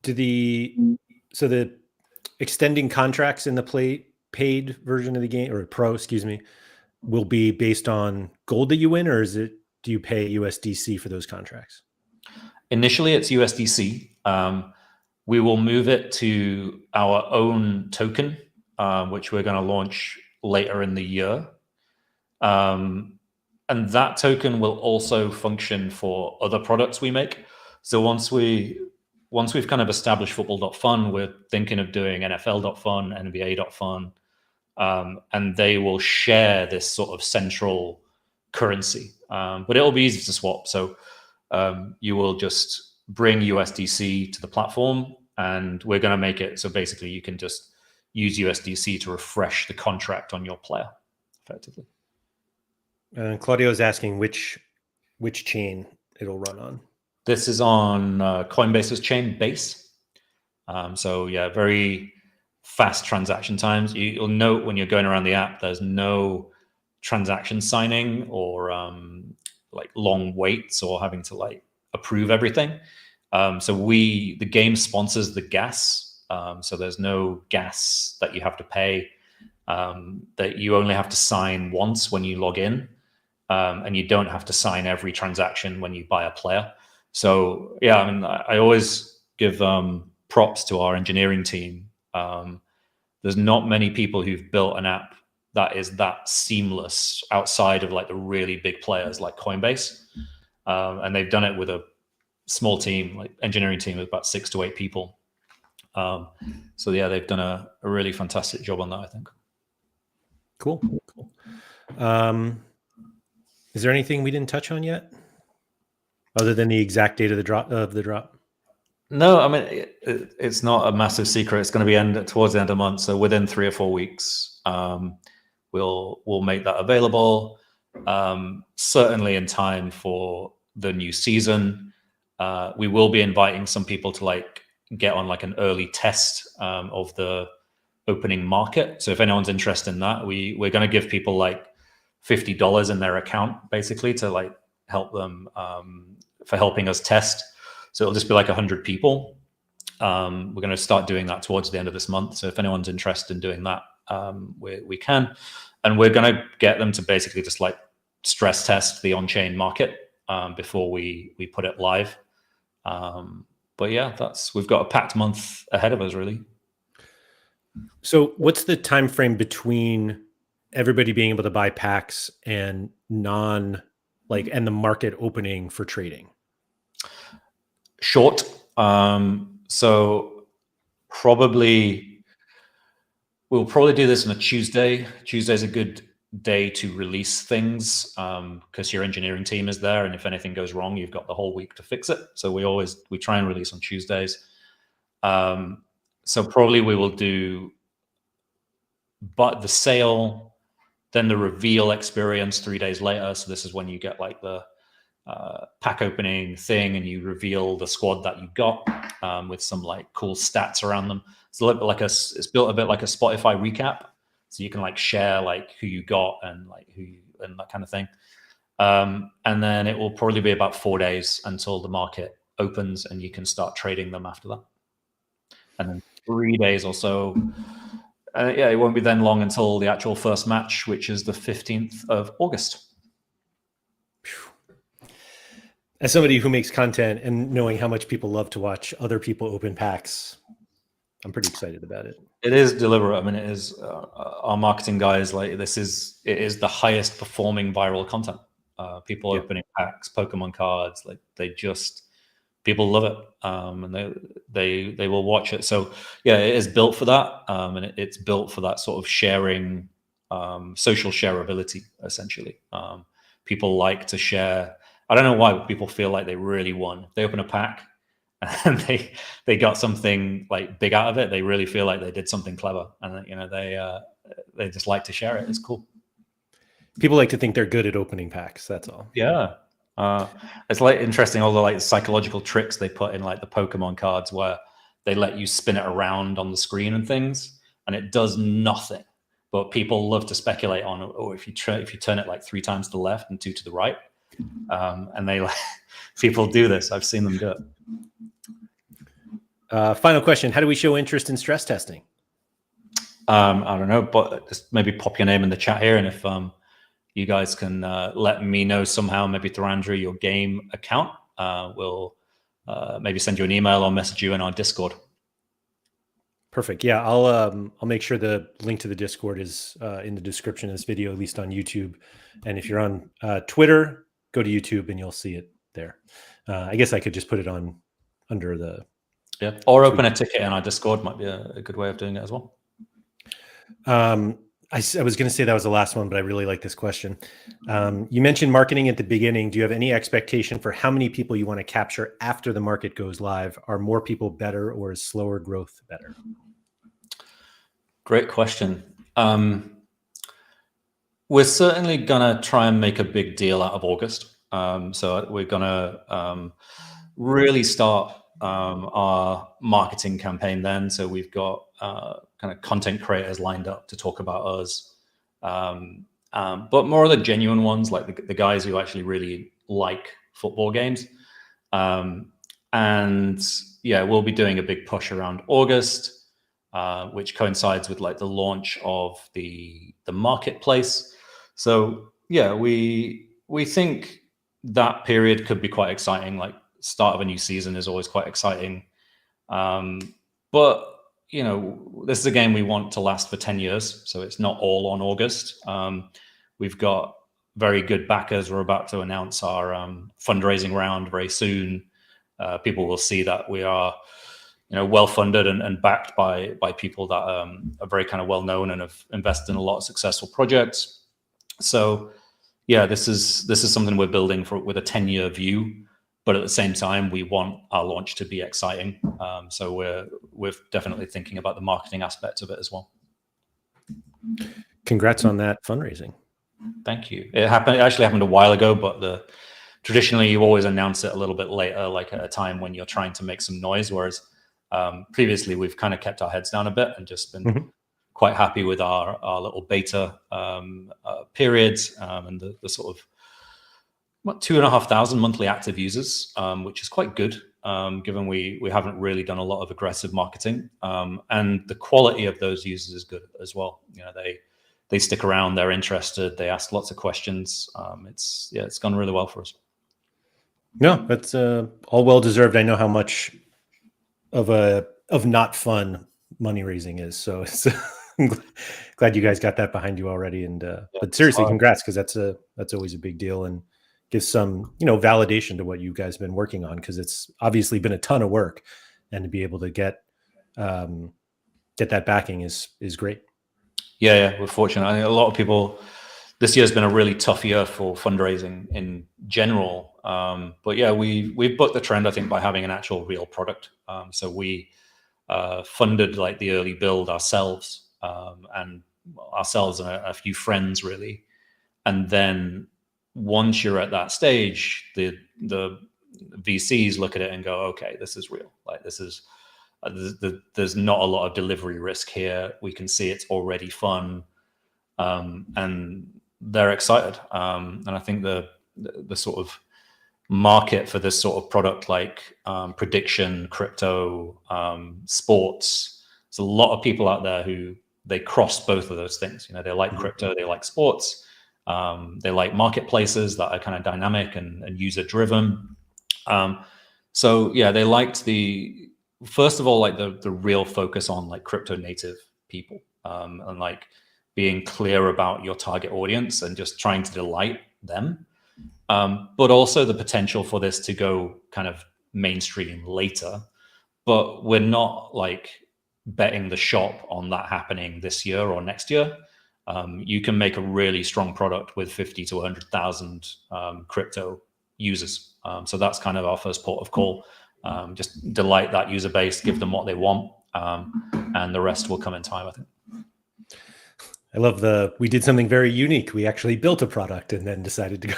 So the extending contracts in the paid version of the game, or pro, excuse me, will be based on gold that you win, or do you pay USDC for those contracts? Initially, it's USDC. We will move it to our own token, which we're going to launch later in the year. And that token will also function for other products we make. So once we've kind of established Football.Fun, we're thinking of doing NFL.Fun, NBA.Fun, and they will share this sort of central currency. But it'll be easy to swap. So you will just bring USDC to the platform, and we're going to make it so basically you can just use USDC to refresh the contract on your player effectively. Claudio is asking which chain it'll run on. This is on Coinbase's chain, Base. So yeah, very fast transaction times. You'll note when you're going around the app, there's no transaction signing or like long waits or having to like approve everything. So the game sponsors the gas. So there's no gas that you have to pay, that you only have to sign once when you log in. And you don't have to sign every transaction when you buy a player. So yeah, I mean, I always give props to our engineering team. There's not many people who've built an app that is that seamless outside of like the really big players like Coinbase. And they've done it with a small team, like engineering team of about 6 to 8 people. So yeah, they've done a really fantastic job on that, I think. Cool. Is there anything we didn't touch on yet, other than the exact date of the drop? No, I mean it's not a massive secret. It's going to be towards the end of the month, so within 3 or 4 weeks, we'll make that available. Certainly in time for the new season. We will be inviting some people to like get on like an early test of the opening market. So if anyone's interested in that, we're going to give people like $50 in their account basically to like help them for helping us test. So it'll just be like 100 people. We're going to start doing that towards the end of this month. So if anyone's interested in doing that, we can. And we're going to get them to basically just like stress test the on-chain market before we put it live. But yeah, we've got a packed month ahead of us, really. So what's the time frame between everybody being able to buy packs and and the market opening for trading? Short. So we'll probably do this on a Tuesday. Tuesday's a good day to release things because your engineering team is there, and if anything goes wrong, you've got the whole week to fix it. So we try and release on Tuesdays. So probably we will do but the sale, then the reveal experience 3 days later. So this is when you get like the pack opening thing and you reveal the squad that you got with some like cool stats around them. It's a little bit like it's built a bit like a Spotify recap. So you can like share like who you got and like and that kind of thing. And then it will probably be about 4 days until the market opens and you can start trading them after that. And then 3 days or so. Yeah, it won't be then long until the actual first match, which is the 15th of August. As somebody who makes content and knowing how much people love to watch other people open packs, I'm pretty excited about it. It is deliberate. I mean, it is our marketing guys like it is the highest performing viral content. People opening packs, Pokemon cards, like people love it, and they will watch it. So yeah, it is built for that, and it's built for that sort of sharing, social shareability essentially. People like to share. I don't know why, but people feel like they really won. They open a pack and they got something like big out of it. They really feel like they did something clever, and they just like to share it. It's cool. People like to think they're good at opening packs. That's all. Yeah. It's like interesting all the like psychological tricks they put in like the Pokemon cards where they let you spin it around on the screen and things, and it does nothing. But people love to speculate on, oh, if you turn it like 3 times to the left and 2 to the right, and people do this. I've seen them do it. Final question: how do we show interest in stress testing? I don't know, but just maybe pop your name in the chat here, and if you guys can let me know somehow, maybe through Andrew, your game account, we'll maybe send you an email or message you in our Discord. Perfect. Yeah, I'll make sure the link to the Discord is in the description of this video, at least on YouTube. And if you're on Twitter, go to YouTube and you'll see it there. I guess I could just put it on under the or open a ticket in our Discord might be a good way of doing it as well. I was going to say that was the last one, but I really like this question. You mentioned marketing at the beginning. Do you have any expectation for how many people you want to capture after the market goes live? Are more people better, or is slower growth better? Great question. We're certainly going to try and make a big deal out of August. So we're going to really start our marketing campaign then. So we've got kind of content creators lined up to talk about us, but more of the genuine ones, like the guys who actually really like football games. And yeah, we'll be doing a big push around August, which coincides with like the launch of the marketplace. So yeah, we think that period could be quite exciting. Like start of a new season is always quite exciting. But you know, this is a game we want to last for 10 years. So it's not all on August. We've got very good backers. We're about to announce our fundraising round very soon. People will see that we are, you know, well-funded and backed by people that are very kind of well-known and have invested in a lot of successful projects. So yeah, this is something we're building with a 10-year view. But at the same time, we want our launch to be exciting. So we're definitely thinking about the marketing aspect of it as well. Congrats on that fundraising. Thank you. It actually happened a while ago, but traditionally you always announce it a little bit later, like at a time when you're trying to make some noise. Whereas previously we've kind of kept our heads down a bit and just been quite happy with our little beta periods and the sort of 2,500 monthly active users, which is quite good, given we haven't really done a lot of aggressive marketing. And the quality of those users is good as well. You know, they stick around, they're interested, they ask lots of questions. It's gone really well for us. No, that's all well deserved. I know how much of not fun money raising is, so it's I'm glad you guys got that behind you already. And but seriously, congrats, because that's always a big deal and gives some, you know, validation to what you guys have been working on, because it's obviously been a ton of work, and to be able to get that backing is great. Yeah, we're fortunate. I think a lot of people, this year's been a really tough year for fundraising in general. But yeah, we've bucked the trend, I think, by having an actual real product. So we funded like the early build ourselves, and a few friends really. And then once you're at that stage, the VCs look at it and go, okay, this is real. Like this is, there's not a lot of delivery risk here. We can see it's already fun, and they're excited. And I think the sort of market for this sort of product, like prediction, crypto, sports, there's a lot of people out there who they cross both of those things. You know, they like crypto, they like sports, they like marketplaces that are kind of dynamic and user driven. So yeah, they liked first of all, like the real focus on like crypto native people, and like being clear about your target audience and just trying to delight them. But also the potential for this to go kind of mainstream later. But we're not like betting the shop on that happening this year or next year. You can make a really strong product with 50 to 100,000 crypto users. So that's kind of our first port of call. Just delight that user base, give them what they want, and the rest will come in time, I think. I love we did something very unique. We actually built a product and then decided to go.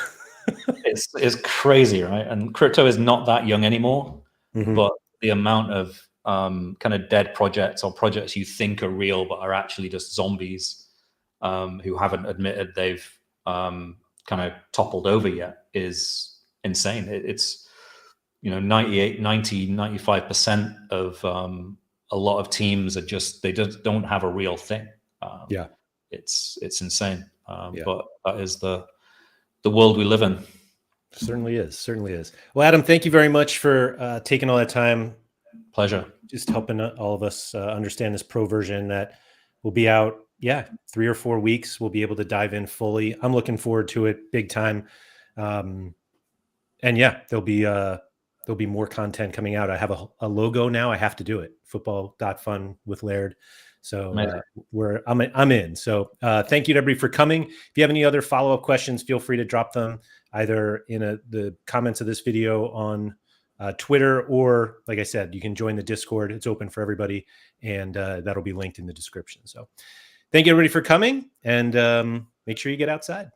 It's crazy, right? And crypto is not that young anymore, but the amount of kind of dead projects or projects you think are real but are actually just zombies who haven't admitted they've kind of toppled over yet is insane. It's 98, 90, 95% of a lot of teams are they just don't have a real thing. Yeah, it's insane. But that is the world we live in. Certainly is. Well, Adam, thank you very much for taking all that time. Pleasure. Just helping all of us understand this pro version that will be out. 3 or 4 weeks. We'll be able to dive in fully. I'm looking forward to it big time. And there'll be more content coming out. I have a logo now. I have to do it. Football.Fun with Laird. So I'm in. So thank you to everybody for coming. If you have any other follow-up questions, feel free to drop them either in the comments of this video on Twitter, or like I said, you can join the Discord. It's open for everybody, and that'll be linked in the description. So thank you everybody for coming, and make sure you get outside.